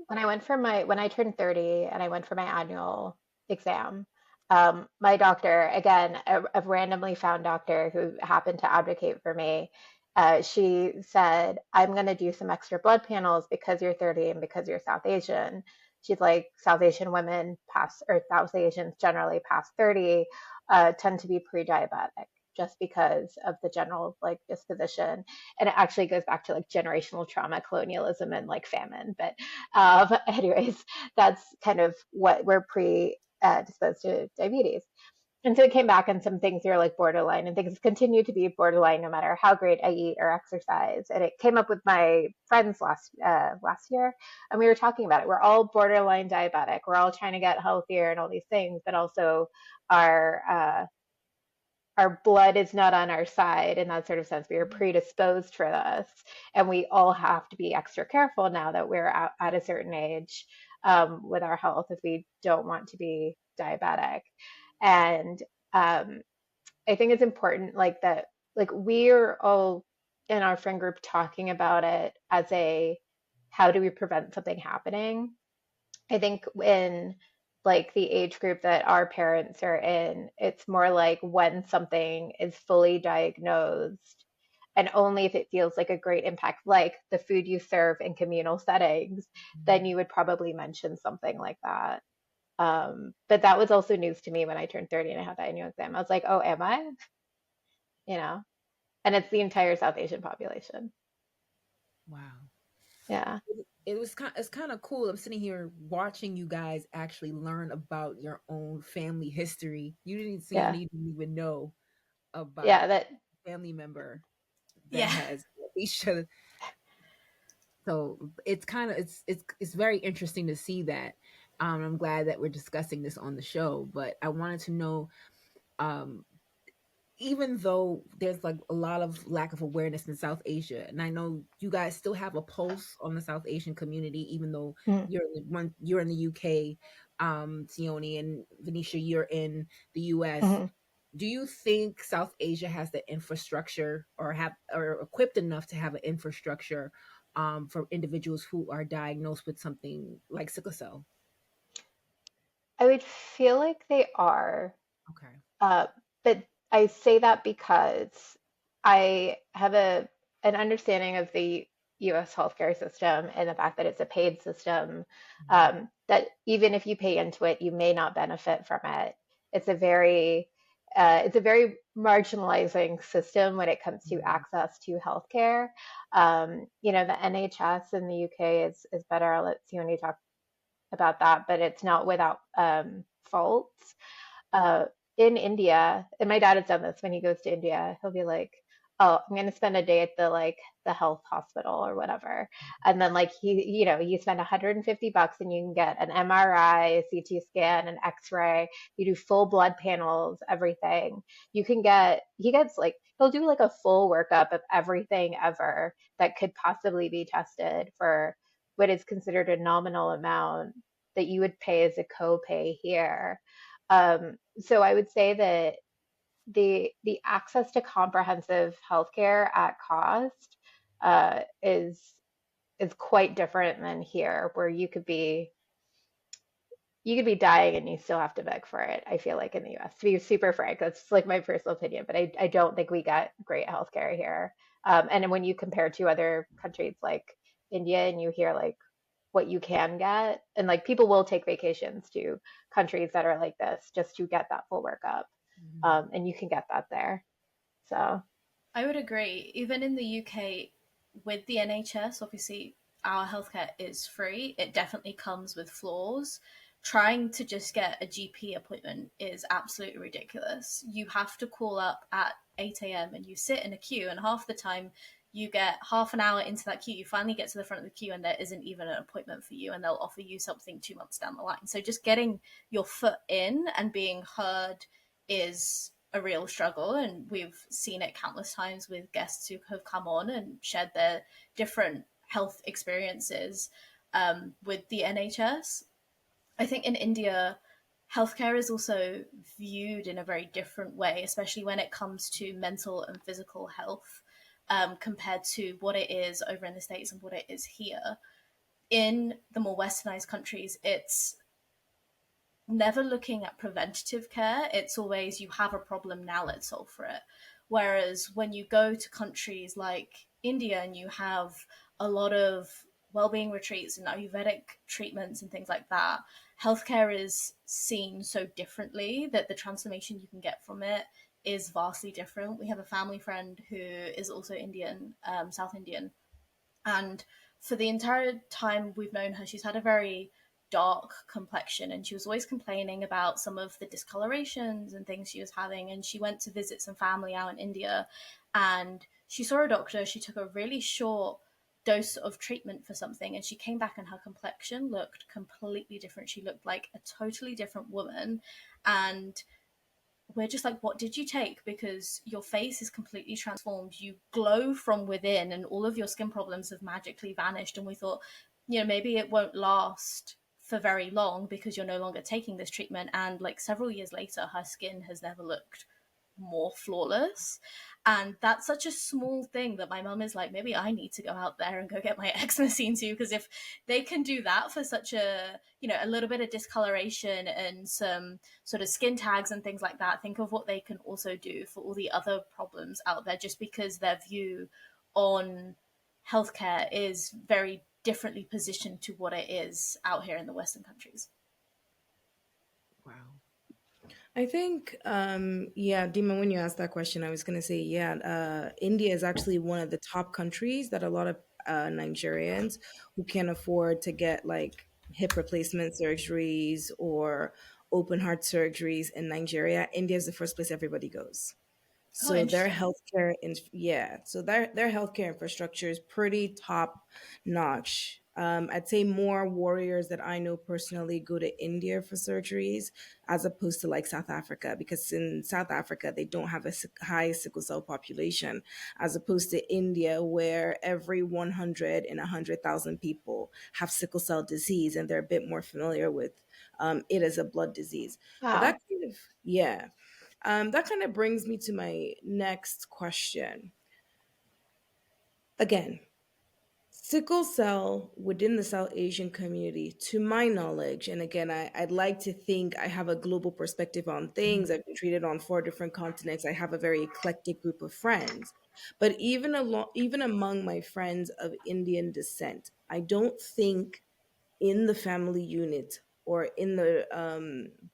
when I turned 30 and I went for my annual exam, my doctor, again, a randomly found doctor who happened to advocate for me, she said, I'm going to do some extra blood panels because you're 30 and because you're South Asian. She's like, South Asian women past, or South Asians generally past 30, tend to be pre-diabetic just because of the general like disposition. And it actually goes back to like generational trauma, colonialism, and like famine. But anyways, that's kind of what we're predisposed to diabetes. And so it came back, and some things are like borderline, and things continue to be borderline no matter how great I eat or exercise. And it came up with my friends last year, and we were talking about it. We're all borderline diabetic. We're all trying to get healthier and all these things, but also our our blood is not on our side in that sort of sense. We are predisposed for this, and we all have to be extra careful now that we're at a certain age with our health if we don't want to be diabetic. And I think it's important, like that, like we're all in our friend group talking about it as a how do we prevent something happening. I think in like the age group that our parents are in, it's more like when something is fully diagnosed and only if it feels like a great impact, like the food you serve in communal settings, then you would probably mention something like that. But that was also news to me when I turned 30 and I had that annual exam. I was like, oh, am I? You know, and it's the entire South Asian population. Wow. Yeah. It's kind of cool. I'm sitting here watching you guys actually learn about your own family history. You didn't see, Yeah. you didn't even know about Yeah. That, a family member that Yeah. has each other. So it's kind of it's very interesting to see that. I'm glad that we're discussing this on the show, but I wanted to know, um, even though there's like a lot of lack of awareness in South Asia, and I know you guys still have a pulse on the South Asian community, even though mm, you're in the UK, Seonni and Venetia, you're in the US. mhm. Do you think South Asia has the infrastructure or equipped enough to have an infrastructure for individuals who are diagnosed with something like sickle cell? I would feel like they are. Okay. Uh, but I say that because I have an understanding of the US healthcare system and the fact that it's a paid system, that even if you pay into it, you may not benefit from it. It's a very it's a very marginalizing system when it comes to Mhm. access to healthcare. You know, the NHS in the UK is better. I'll let Sione talk about that, but it's not without faults. uh, in India, and my dad has done this when he goes to India, he'll be like, "Oh, I'm gonna spend a day at the health hospital or whatever," and then like you know, you spend 150 bucks and you can get an MRI, a CT scan, an X-ray. You do full blood panels, everything. You can get he gets like he'll do like a full workup of everything ever that could possibly be tested for what is considered a nominal amount that you would pay as a copay here. So I would say that the access to comprehensive healthcare at cost, is quite different than here, where you could be dying and you still have to beg for it. I feel like in the US, to be super frank, that's like my personal opinion, but I don't think we got great healthcare here. And when you compare to other countries like India and you hear like what you can get, and like people will take vacations to countries that are like this just to get that full workup. And you can get that there. So, I would agree. Even in the UK, with the NHS, obviously our healthcare is free. It definitely comes with flaws. Trying to just get a GP appointment is absolutely ridiculous. You have to call up at 8 a.m. and you sit in a queue, and half the time you get half an hour into that queue, you finally get to the front of the queue, and there isn't even an appointment for you, and they'll offer you something 2 months down the line. So just getting your foot in and being heard is a real struggle, and we've seen it countless times with guests who have come on and shared their different health experiences with the NHS. I think in India, healthcare is also viewed in a very different way, especially when it comes to mental and physical health, compared to what it is over in the States and what it is here. In the more westernized countries, it's never looking at preventative care. It's always, you have a problem, now let's solve for it. Whereas when you go to countries like India and you have a lot of well-being retreats and Ayurvedic treatments and things like that, healthcare is seen so differently that the transformation you can get from it is vastly different. We have a family friend who is also Indian, South Indian, and for the entire time we've known her, she's had a very dark complexion, and she was always complaining about some of the discolorations and things she was having. And she went to visit some family out in India, and she saw a doctor. She took a really short dose of treatment for something, and she came back and her complexion looked completely different. She looked like a totally different woman. And we're just like, what did you take? Because your face is completely transformed. You glow from within, and all of your skin problems have magically vanished. And we thought, maybe it won't last for very long because you're no longer taking this treatment. And like several years later, her skin has never looked more flawless. And that's such a small thing that my mum is like, maybe I need to go out there and go get my eczema seen too, because if they can do that for such a little bit of discoloration and some sort of skin tags and things like that, think of what they can also do for all the other problems out there, just because their view on healthcare is very differently positioned to what it is out here in the Western countries. Wow. I think, yeah, Dima, when you asked that question, I was going to say, yeah, India is actually one of the top countries that a lot of Nigerians who can afford to get like hip replacement surgeries or open heart surgeries in Nigeria. India is the first place everybody goes. Oh, So their interesting. healthcare, so their healthcare infrastructure is pretty top notch. I'd say more warriors that I know personally go to India for surgeries as opposed to like South Africa, because in South Africa they don't have a high sickle cell population, as opposed to India where every 100 in 100,000 people have sickle cell disease, and they're a bit more familiar with it as a blood disease. But wow. that kind of, yeah. That kind of brings me to my next question. Again, sickle cell within the South Asian community, to my knowledge, and again, I'd like to think I have a global perspective on things. I've been treated on 4 different continents. I have a very eclectic group of friends. But even among my friends of Indian descent, I don't think in the family unit or in the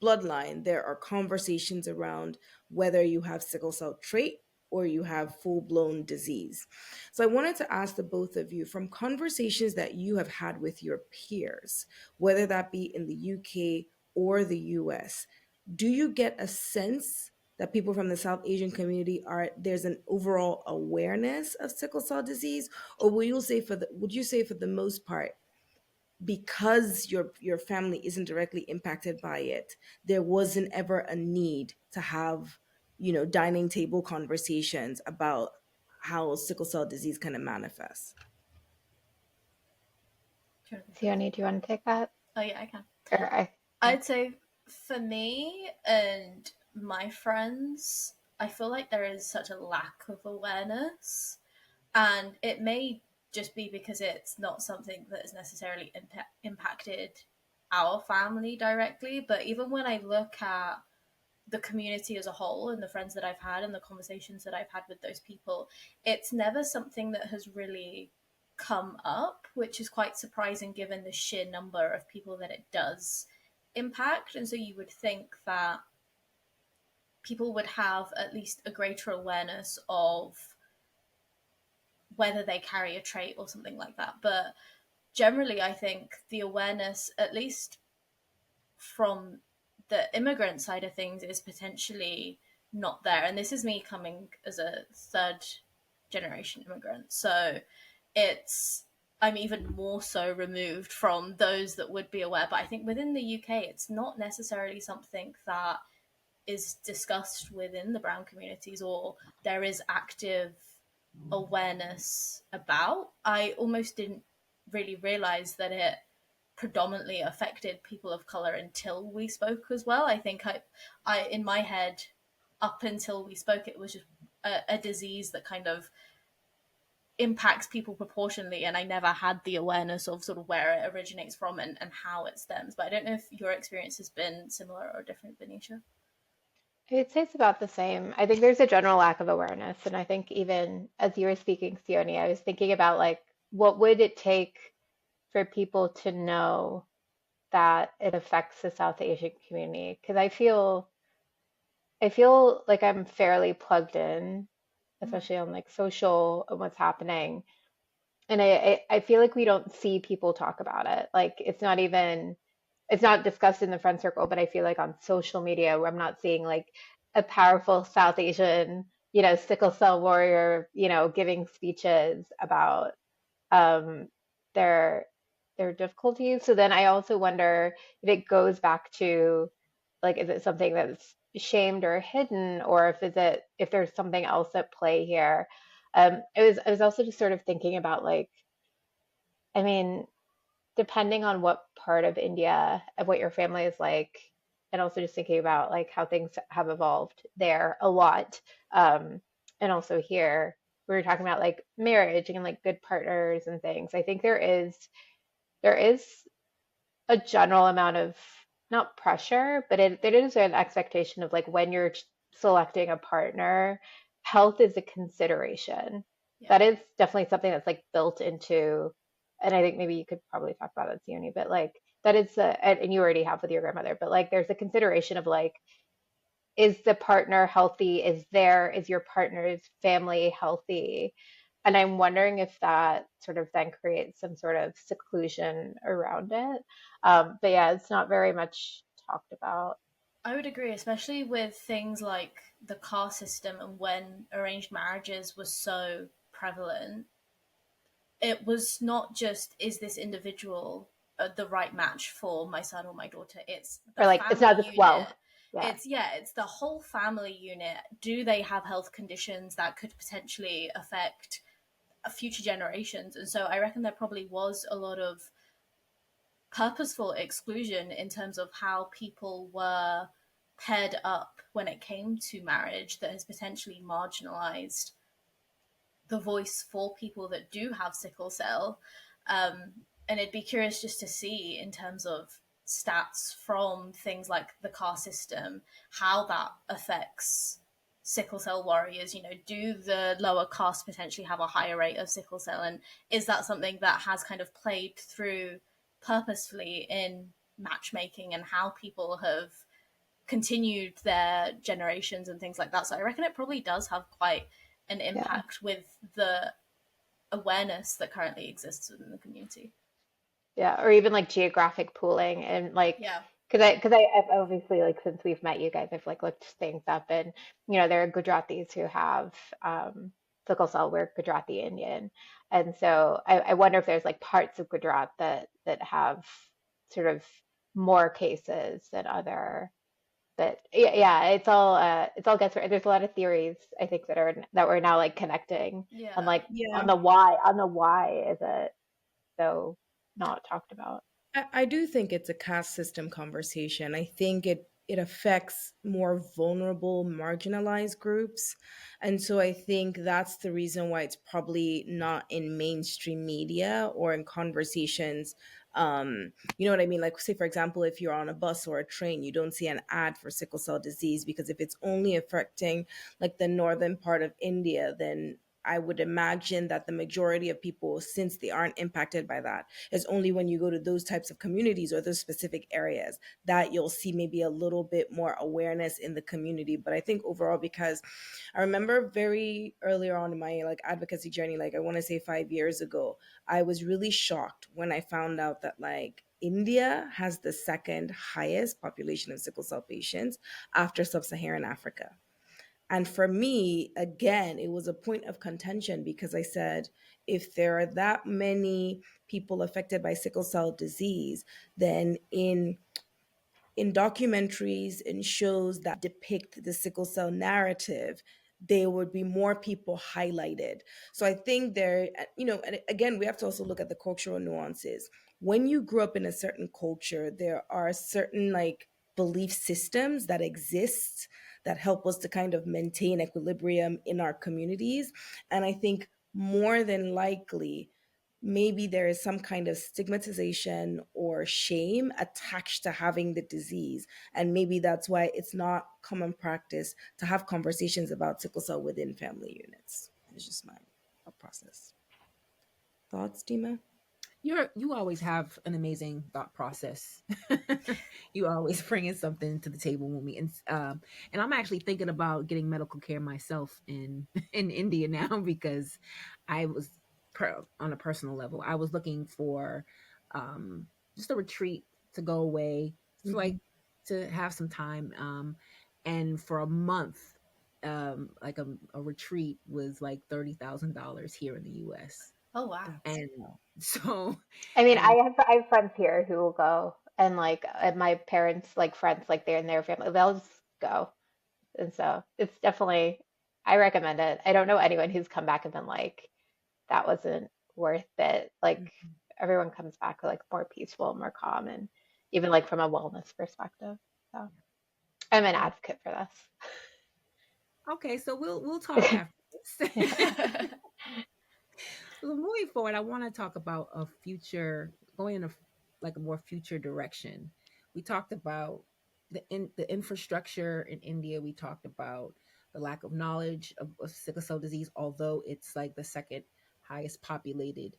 bloodline, there are conversations around whether you have sickle cell trait or you have full blown disease. So I wanted to ask the both of you, from conversations that you have had with your peers, whether that be in the UK or the US, do you get a sense that people from the South Asian community there's an overall awareness of sickle cell disease, or would you say for the most part, because your family isn't directly impacted by it, there wasn't ever a need to have, dining table conversations about how sickle cell disease kind of manifests? Do you want to go first? Sione, do you want to take that? Oh, yeah, I can. Or I, yeah. I'd say for me and my friends, I feel like there is such a lack of awareness. And it may just be because it's not something that has necessarily impacted our family directly. But even when I look at the community as a whole and the friends that I've had and the conversations that I've had with those people, it's never something that has really come up, which is quite surprising given the sheer number of people that it does impact. And so you would think that people would have at least a greater awareness of whether they carry a trait or something like that. But generally, I think the awareness, at least from the immigrant side of things, is potentially not there. And this is me coming as a third generation immigrant. So I'm even more so removed from those that would be aware. But I think within the UK, it's not necessarily something that is discussed within the brown communities or there is active awareness about. I almost didn't really realize that it predominantly affected people of color until we spoke as well. I think I in my head, up until we spoke, it was just a disease that kind of impacts people proportionally, and I never had the awareness of sort of where it originates from and how it stems. But I don't know if your experience has been similar or different, Benicia. I would say it's about the same. I think there's a general lack of awareness. And I think even as you were speaking, Sione, I was thinking about like, what would it take for people to know that it affects the South Asian community? Because I feel like I'm fairly plugged in, especially on like social and what's happening. And I feel like we don't see people talk about it. Like it's not discussed in the friend circle, but I feel like on social media where I'm not seeing like a powerful South Asian, sickle cell warrior, giving speeches about um, their their difficulties. So then I also wonder if it goes back to like, is it something that's shamed or hidden, or if there's something else at play here. I was also just sort of thinking about like, I mean, depending on what part of India and what your family is like, and also just thinking about like how things have evolved there a lot. And also here, we were talking about like marriage and like good partners and things. I think there is a general amount of not pressure, but there is an expectation of like when you're selecting a partner, health is a consideration. Yeah. That is definitely something that's like built into, and I think maybe you could probably talk about it, Sione, but like that is and you already have with your grandmother, but like there's a consideration of like, is the partner healthy? Is your partner's family healthy? And I'm wondering if that sort of then creates some sort of seclusion around it. But yeah, it's not very much talked about. I would agree, especially with things like the caste system and when arranged marriages was so prevalent. It was not just, is this individual the right match for my son or my daughter? It's the Or like it's family not just unit. wealth. Yeah. It's the whole family unit. Do they have health conditions that could potentially affect future generations? And so I reckon there probably was a lot of purposeful exclusion in terms of how people were paired up when it came to marriage that has potentially marginalized the voice for people that do have sickle cell. Um, and it'd be curious just to see in terms of stats from things like the caste system, how that affects sickle cell warriors. Do the lower caste potentially have a higher rate of sickle cell? And is that something that has kind of played through purposefully in matchmaking and how people have continued their generations and things like that? So I reckon it probably does have quite an Yeah. impact with the awareness that currently exists within the community. Yeah. Or even like geographic pooling and like, Yeah. I've obviously like since we've met you guys, I've like looked things up, and there are Gujaratis who have sickle cell. We're Gujarati Indian, and so I wonder if there's like parts of Gujarat that have sort of more cases than other. But yeah, it's all gets right. There's a lot of theories I think that we're now like connecting on Yeah. like Yeah. on the why is it so not talked about. I do think it's a caste system conversation. I think it it affects more vulnerable, marginalized groups. And so I think that's the reason why it's probably not in mainstream media or in conversations. You know what I mean? Like, say, for example, if you're on a bus or a train, you don't see an ad for sickle cell disease, because if it's only affecting like the northern part of India, then I would imagine that the majority of people, since they aren't impacted by that, is only when you go to those types of communities or those specific areas that you'll see maybe a little bit more awareness in the community. But I think overall, because I remember very earlier on in my like advocacy journey, like I want to say 5 years ago, I was really shocked when I found out that like India has the second highest population of sickle cell patients after sub-Saharan Africa. And for me, again, it was a point of contention, because I said, if there are that many people affected by sickle cell disease, then in documentaries and shows that depict the sickle cell narrative, there would be more people highlighted. So I think there, and again, we have to also look at the cultural nuances. When you grew up in a certain culture, there are certain like belief systems that exist that help us to kind of maintain equilibrium in our communities. And I think more than likely, maybe there is some kind of stigmatization or shame attached to having the disease. And maybe that's why it's not common practice to have conversations about sickle cell within family units. It's just my process. Thoughts, Dima? You always have an amazing thought process. You always bringing something to the table with me, and I'm actually thinking about getting medical care myself in in India now, because I was on a personal level. I was looking for just a retreat to go away, to like Mm-hmm. to have some time, and for a month. Like a retreat was like $30,000 here in the U.S. Oh wow. That's And wow. so, I mean, and I have friends here who will go, and like my parents, like friends, like they're in their family, they'll just go. And so it's definitely, I recommend it. I don't know anyone who's come back and been like, that wasn't worth it. Like everyone comes back like more peaceful, more calm, and even like from a wellness perspective. So I'm an advocate for okay, so we'll talk after this. Yeah. So moving forward, I want to talk about a future, going in like a more future direction. We talked about the infrastructure in India. We talked about the lack of knowledge of sickle cell disease, although it's like the second highest populated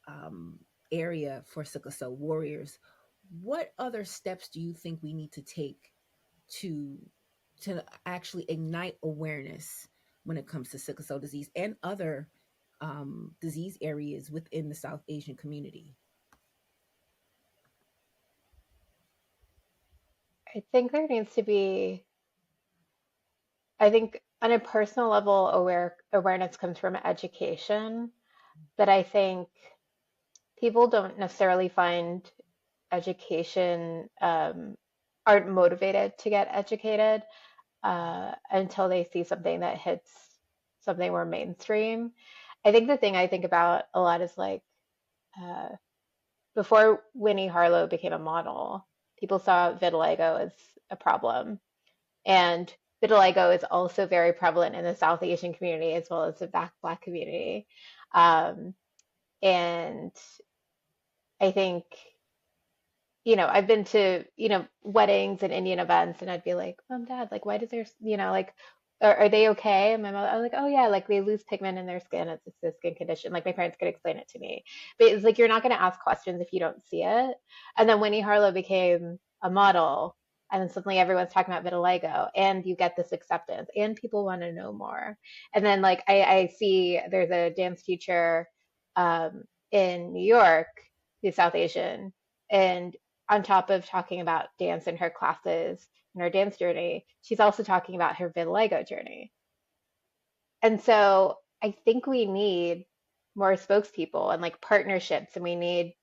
um, area for sickle cell warriors. What other steps do you think we need to take to actually ignite awareness when it comes to sickle cell disease and other disease areas within the South Asian community? I think there needs to be, I think on a personal level, awareness comes from education, but I think people don't necessarily find education, aren't motivated to get educated until they see something that hits something more mainstream. I think the thing I think about a lot is like uh, before Winnie Harlow became a model, people saw vitiligo as a problem. And vitiligo is also very prevalent in the South Asian community as well as the Black community. Um, and I think, I've been to, weddings and Indian events, and I'd be like, Mom, Dad, like, why does their, like, are they okay? And my mom, I was like, oh yeah, like they lose pigment in their skin. It's a skin condition. Like my parents could explain it to me, but it's like you're not going to ask questions if you don't see it. And then Winnie Harlow became a model, and then suddenly everyone's talking about vitiligo, and you get this acceptance, and people want to know more. And then like I see there's a dance teacher in New York who's South Asian, and on top of talking about dance in her classes and her dance journey, she's also talking about her vitiligo journey. And so I think we need more spokespeople and like partnerships, and we need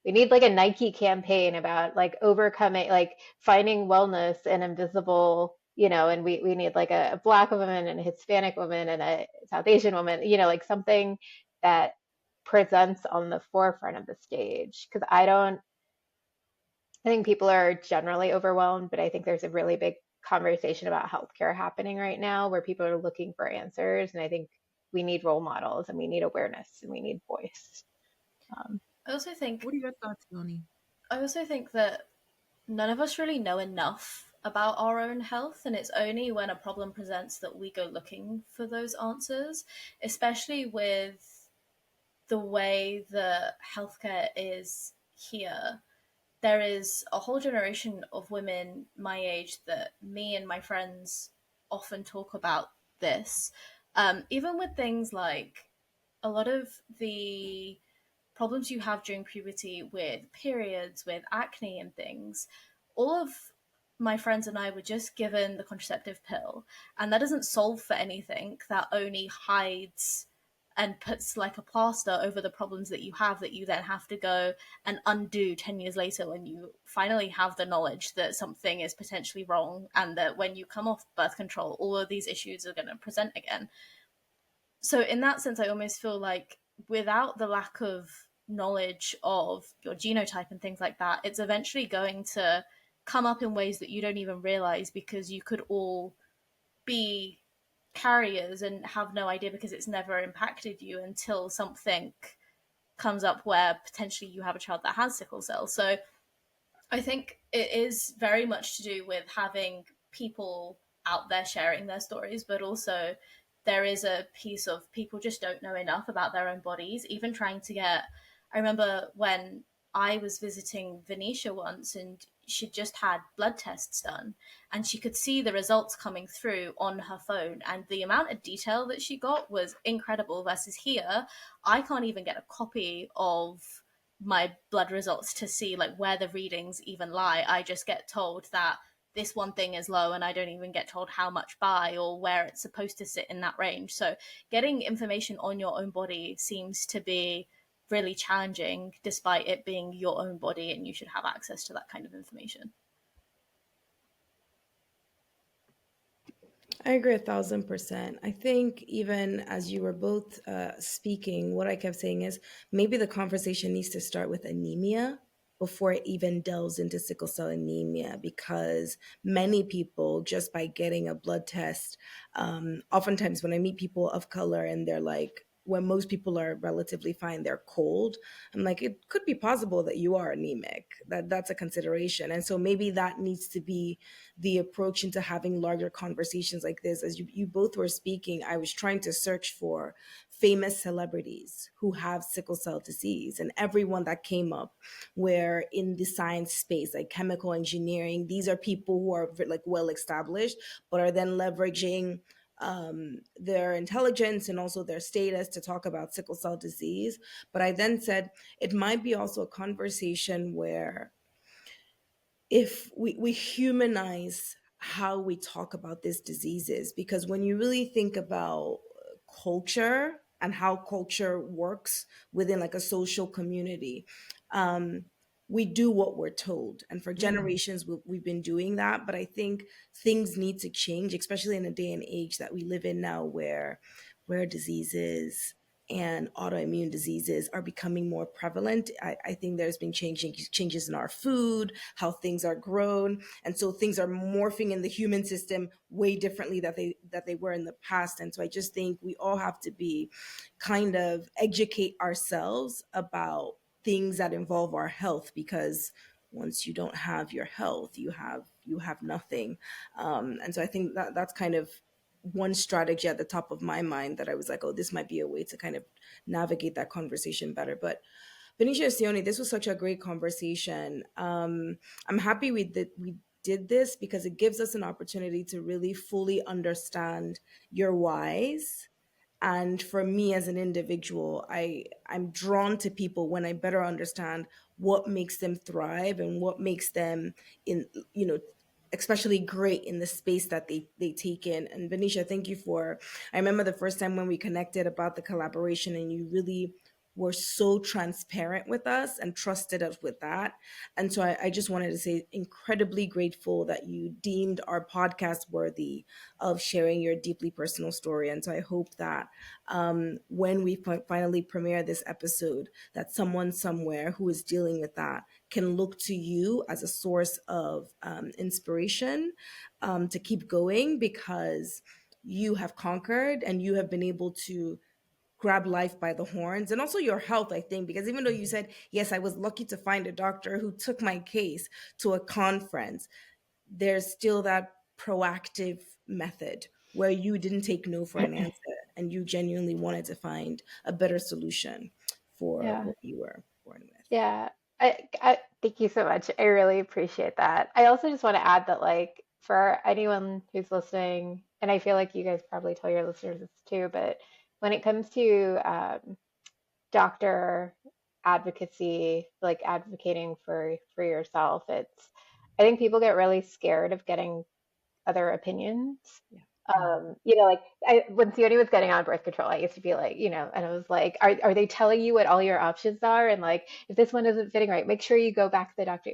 like a Nike campaign about like overcoming, like finding wellness in invisible, and we need like a Black woman and a Hispanic woman and a South Asian woman, like something that presents on the forefront of the stage. Because I think people are generally overwhelmed, but I think there's a really big conversation about healthcare happening right now where people are looking for answers. And I think we need role models and we need awareness and we need voice. Um, I also think What are your thoughts, Yoni? I also think that none of us really know enough about our own health, and it's only when a problem presents that we go looking for those answers, especially with the way that healthcare is here. There is a whole generation of women my age that me and my friends often talk about this. Even with things like a lot of the problems you have during puberty with periods, with acne and things, all of my friends and I were just given the contraceptive pill, and that doesn't solve for anything. That only hides and puts like a plaster over the problems that you have that you then have to go and undo 10 years later when you finally have the knowledge that something is potentially wrong and that when you come off birth control all of these issues are going to present again. So in that sense, I almost feel like without the lack of knowledge of your genotype and things like that, it's eventually going to come up in ways that you don't even realize because you could all be carriers and have no idea because it's never impacted you until something comes up where potentially you have a child that has sickle cell. So I think it is very much to do with having people out there sharing their stories, but also there is a piece of people just don't know enough about their own bodies, even trying to get. I remember when I was visiting Venetia once and she'd just had blood tests done and she could see the results coming through on her phone and the amount of detail that she got was incredible versus here I can't even get a copy of my blood results to see like where the readings even lie. I just get told that this one thing is low and I don't even get told how much by or where it's supposed to sit in that range. So getting information on your own body seems to be really challenging despite it being your own body and you should have access to that kind of information. I agree 1,000%. I think even as you were both speaking, what I kept saying is maybe the conversation needs to start with anemia before it even delves into sickle cell anemia, because many people, just by getting a blood test, oftentimes when I meet people of color and they're like, when most people are relatively fine, they're cold. I'm like, it could be possible that you are anemic. That's a consideration, and so maybe that needs to be the approach into having larger conversations like this. As you both were speaking, I was trying to search for famous celebrities who have sickle cell disease, and everyone that came up where in the science space, like chemical engineering, these are people who are like well established, but are then leveraging their intelligence and also their status to talk about sickle cell disease. But I then said it might be also a conversation where if we humanize how we talk about these diseases, because when you really think about culture and how culture works within like a social community, um, we do what we're told, and for generations we've been doing that. But I think things need to change, especially in a day and age that we live in now where rare diseases and autoimmune diseases are becoming more prevalent. I think there's been changes in our food, how things are grown, and so things are morphing in the human system way differently that they were in the past. And so I just think we all have to be kind of educate ourselves about things that involve our health, because once you don't have your health, you have nothing. And so I think that that's kind of one strategy at the top of my mind that I was like, oh, this might be a way to kind of navigate that conversation better. But Benicia Sioni, this was such a great conversation. I'm happy we did this because it gives us an opportunity to really fully understand your whys. And for me as an individual, I'm drawn to people when I better understand what makes them thrive and what makes them in you know especially great in the space that they take in. And Venetia, thank you for, I remember the first time when we connected about the collaboration and you really were so transparent with us and trusted us with that. And so I just wanted to say, incredibly grateful that you deemed our podcast worthy of sharing your deeply personal story. And so I hope that when we finally premiere this episode, that someone somewhere who is dealing with that can look to you as a source of inspiration to keep going, because you have conquered and you have been able to grab life by the horns, and also your health, I think, because even though you said, yes, I was lucky to find a doctor who took my case to a conference, there's still that proactive method where you didn't take no for an answer and you genuinely wanted to find a better solution for Yeah. what you were born with. Yeah. I thank you so much. I really appreciate that. I also just want to add that, like, for anyone who's listening, and I feel like you guys probably tell your listeners this too, but when it comes to doctor advocacy, like advocating for yourself, I think people get really scared of getting other opinions. Yeah. Like when Sione was getting on birth control, I used to be like, and I was like, are they telling you what all your options are? And like, if this one isn't fitting right, make sure you go back to the doctor.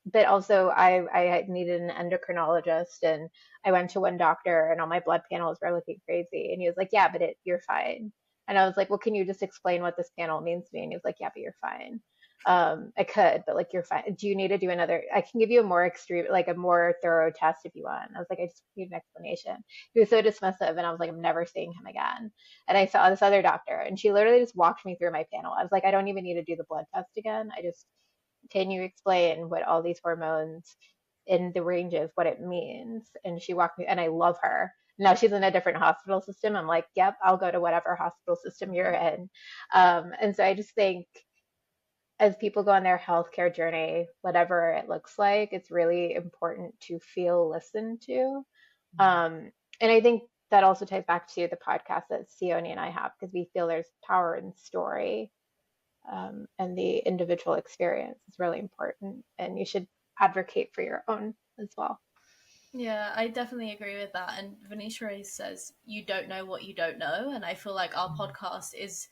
But also I had needed an endocrinologist, and I went to one doctor and all my blood panels were looking crazy. And he was like, yeah, but you're fine. And I was like, well, can you just explain what this panel means to me? And he was like, yeah, but you're fine. I could, but like, you're fine. Do you need to do another? I can give you a more extreme, like a more thorough test if you want. I was like, I just need an explanation. He was so dismissive, and I was like, I'm never seeing him again. And I saw this other doctor, and she literally just walked me through my panel. I was like, I don't even need to do the blood test again. Can you explain what all these hormones in the ranges, what it means? And she walked me, and I love her. Now she's in a different hospital system. I'm like, yep, I'll go to whatever hospital system you're in. And so I just think, as people go on their healthcare journey, whatever it looks like, it's really important to feel listened to. And I think that also ties back to the podcast that Sione and I have, because we feel there's power in story, and the individual experience is really important, and you should advocate for your own as well. Yeah, I definitely agree with that. And Vanesha says, you don't know what you don't know. And I feel like our podcast is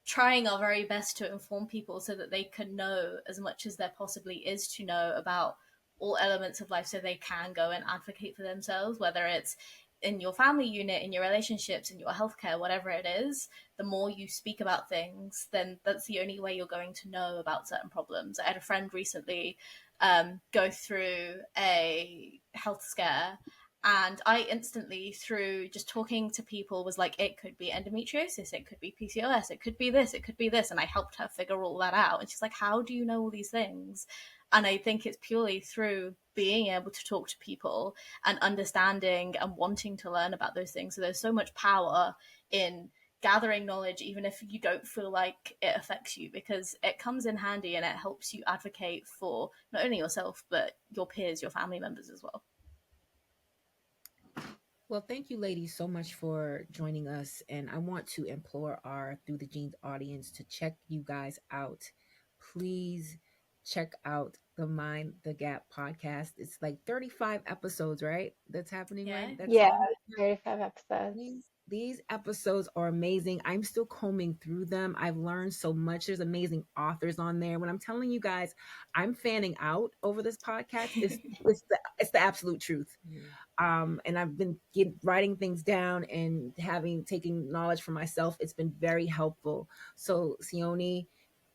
trying our very best to inform people so that they can know as much as there possibly is to know about all elements of life, so they can go and advocate for themselves, whether it's in your family unit, in your relationships, in your healthcare, whatever it is. The more you speak about things, then that's the only way you're going to know about certain problems. I had a friend recently go through a health scare, and I instantly, through just talking to people, was like, it could be endometriosis, it could be PCOS, it could be this, it could be this. And I helped her figure all that out. And she's like, how do you know all these things? And I think it's purely through being able to talk to people and understanding and wanting to learn about those things. So there's so much power in gathering knowledge, even if you don't feel like it affects you, because it comes in handy and it helps you advocate for not only yourself, but your peers, your family members as well. Well, thank you, ladies, so much for joining us. And I want to implore our Through the Genes audience to check you guys out. Please check out the Mind the Gap podcast. It's like 35 episodes, right? That's happening, right? That's 35 episodes. These episodes are amazing. I'm still combing through them. I've learned so much. There's amazing authors on there. When I'm telling you guys, I'm fanning out over this podcast. It's the absolute truth. And I've been writing things down and taking knowledge for myself. It's been very helpful. So Sione,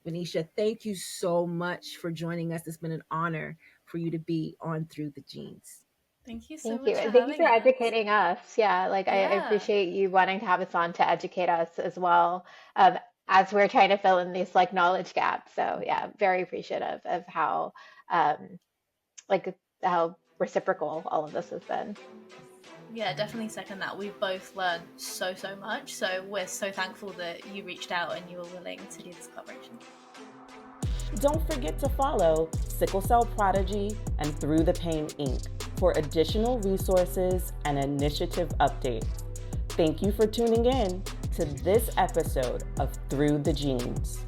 Vanesha, thank you so much for joining us. It's been an honor for you to be on Through the Genes. Thank you so much. And thank you for educating us. Yeah, like I appreciate you wanting to have us on to educate us as well, as we're trying to fill in these like knowledge gaps. So yeah, very appreciative of how reciprocal all of this has been. Yeah, definitely second that. We've both learned so much. So we're so thankful that you reached out and you were willing to do this collaboration. Don't forget to follow Sickle Cell Prodigy and Through the Pain Inc. for additional resources and initiative updates. Thank you for tuning in to this episode of Through the Genes.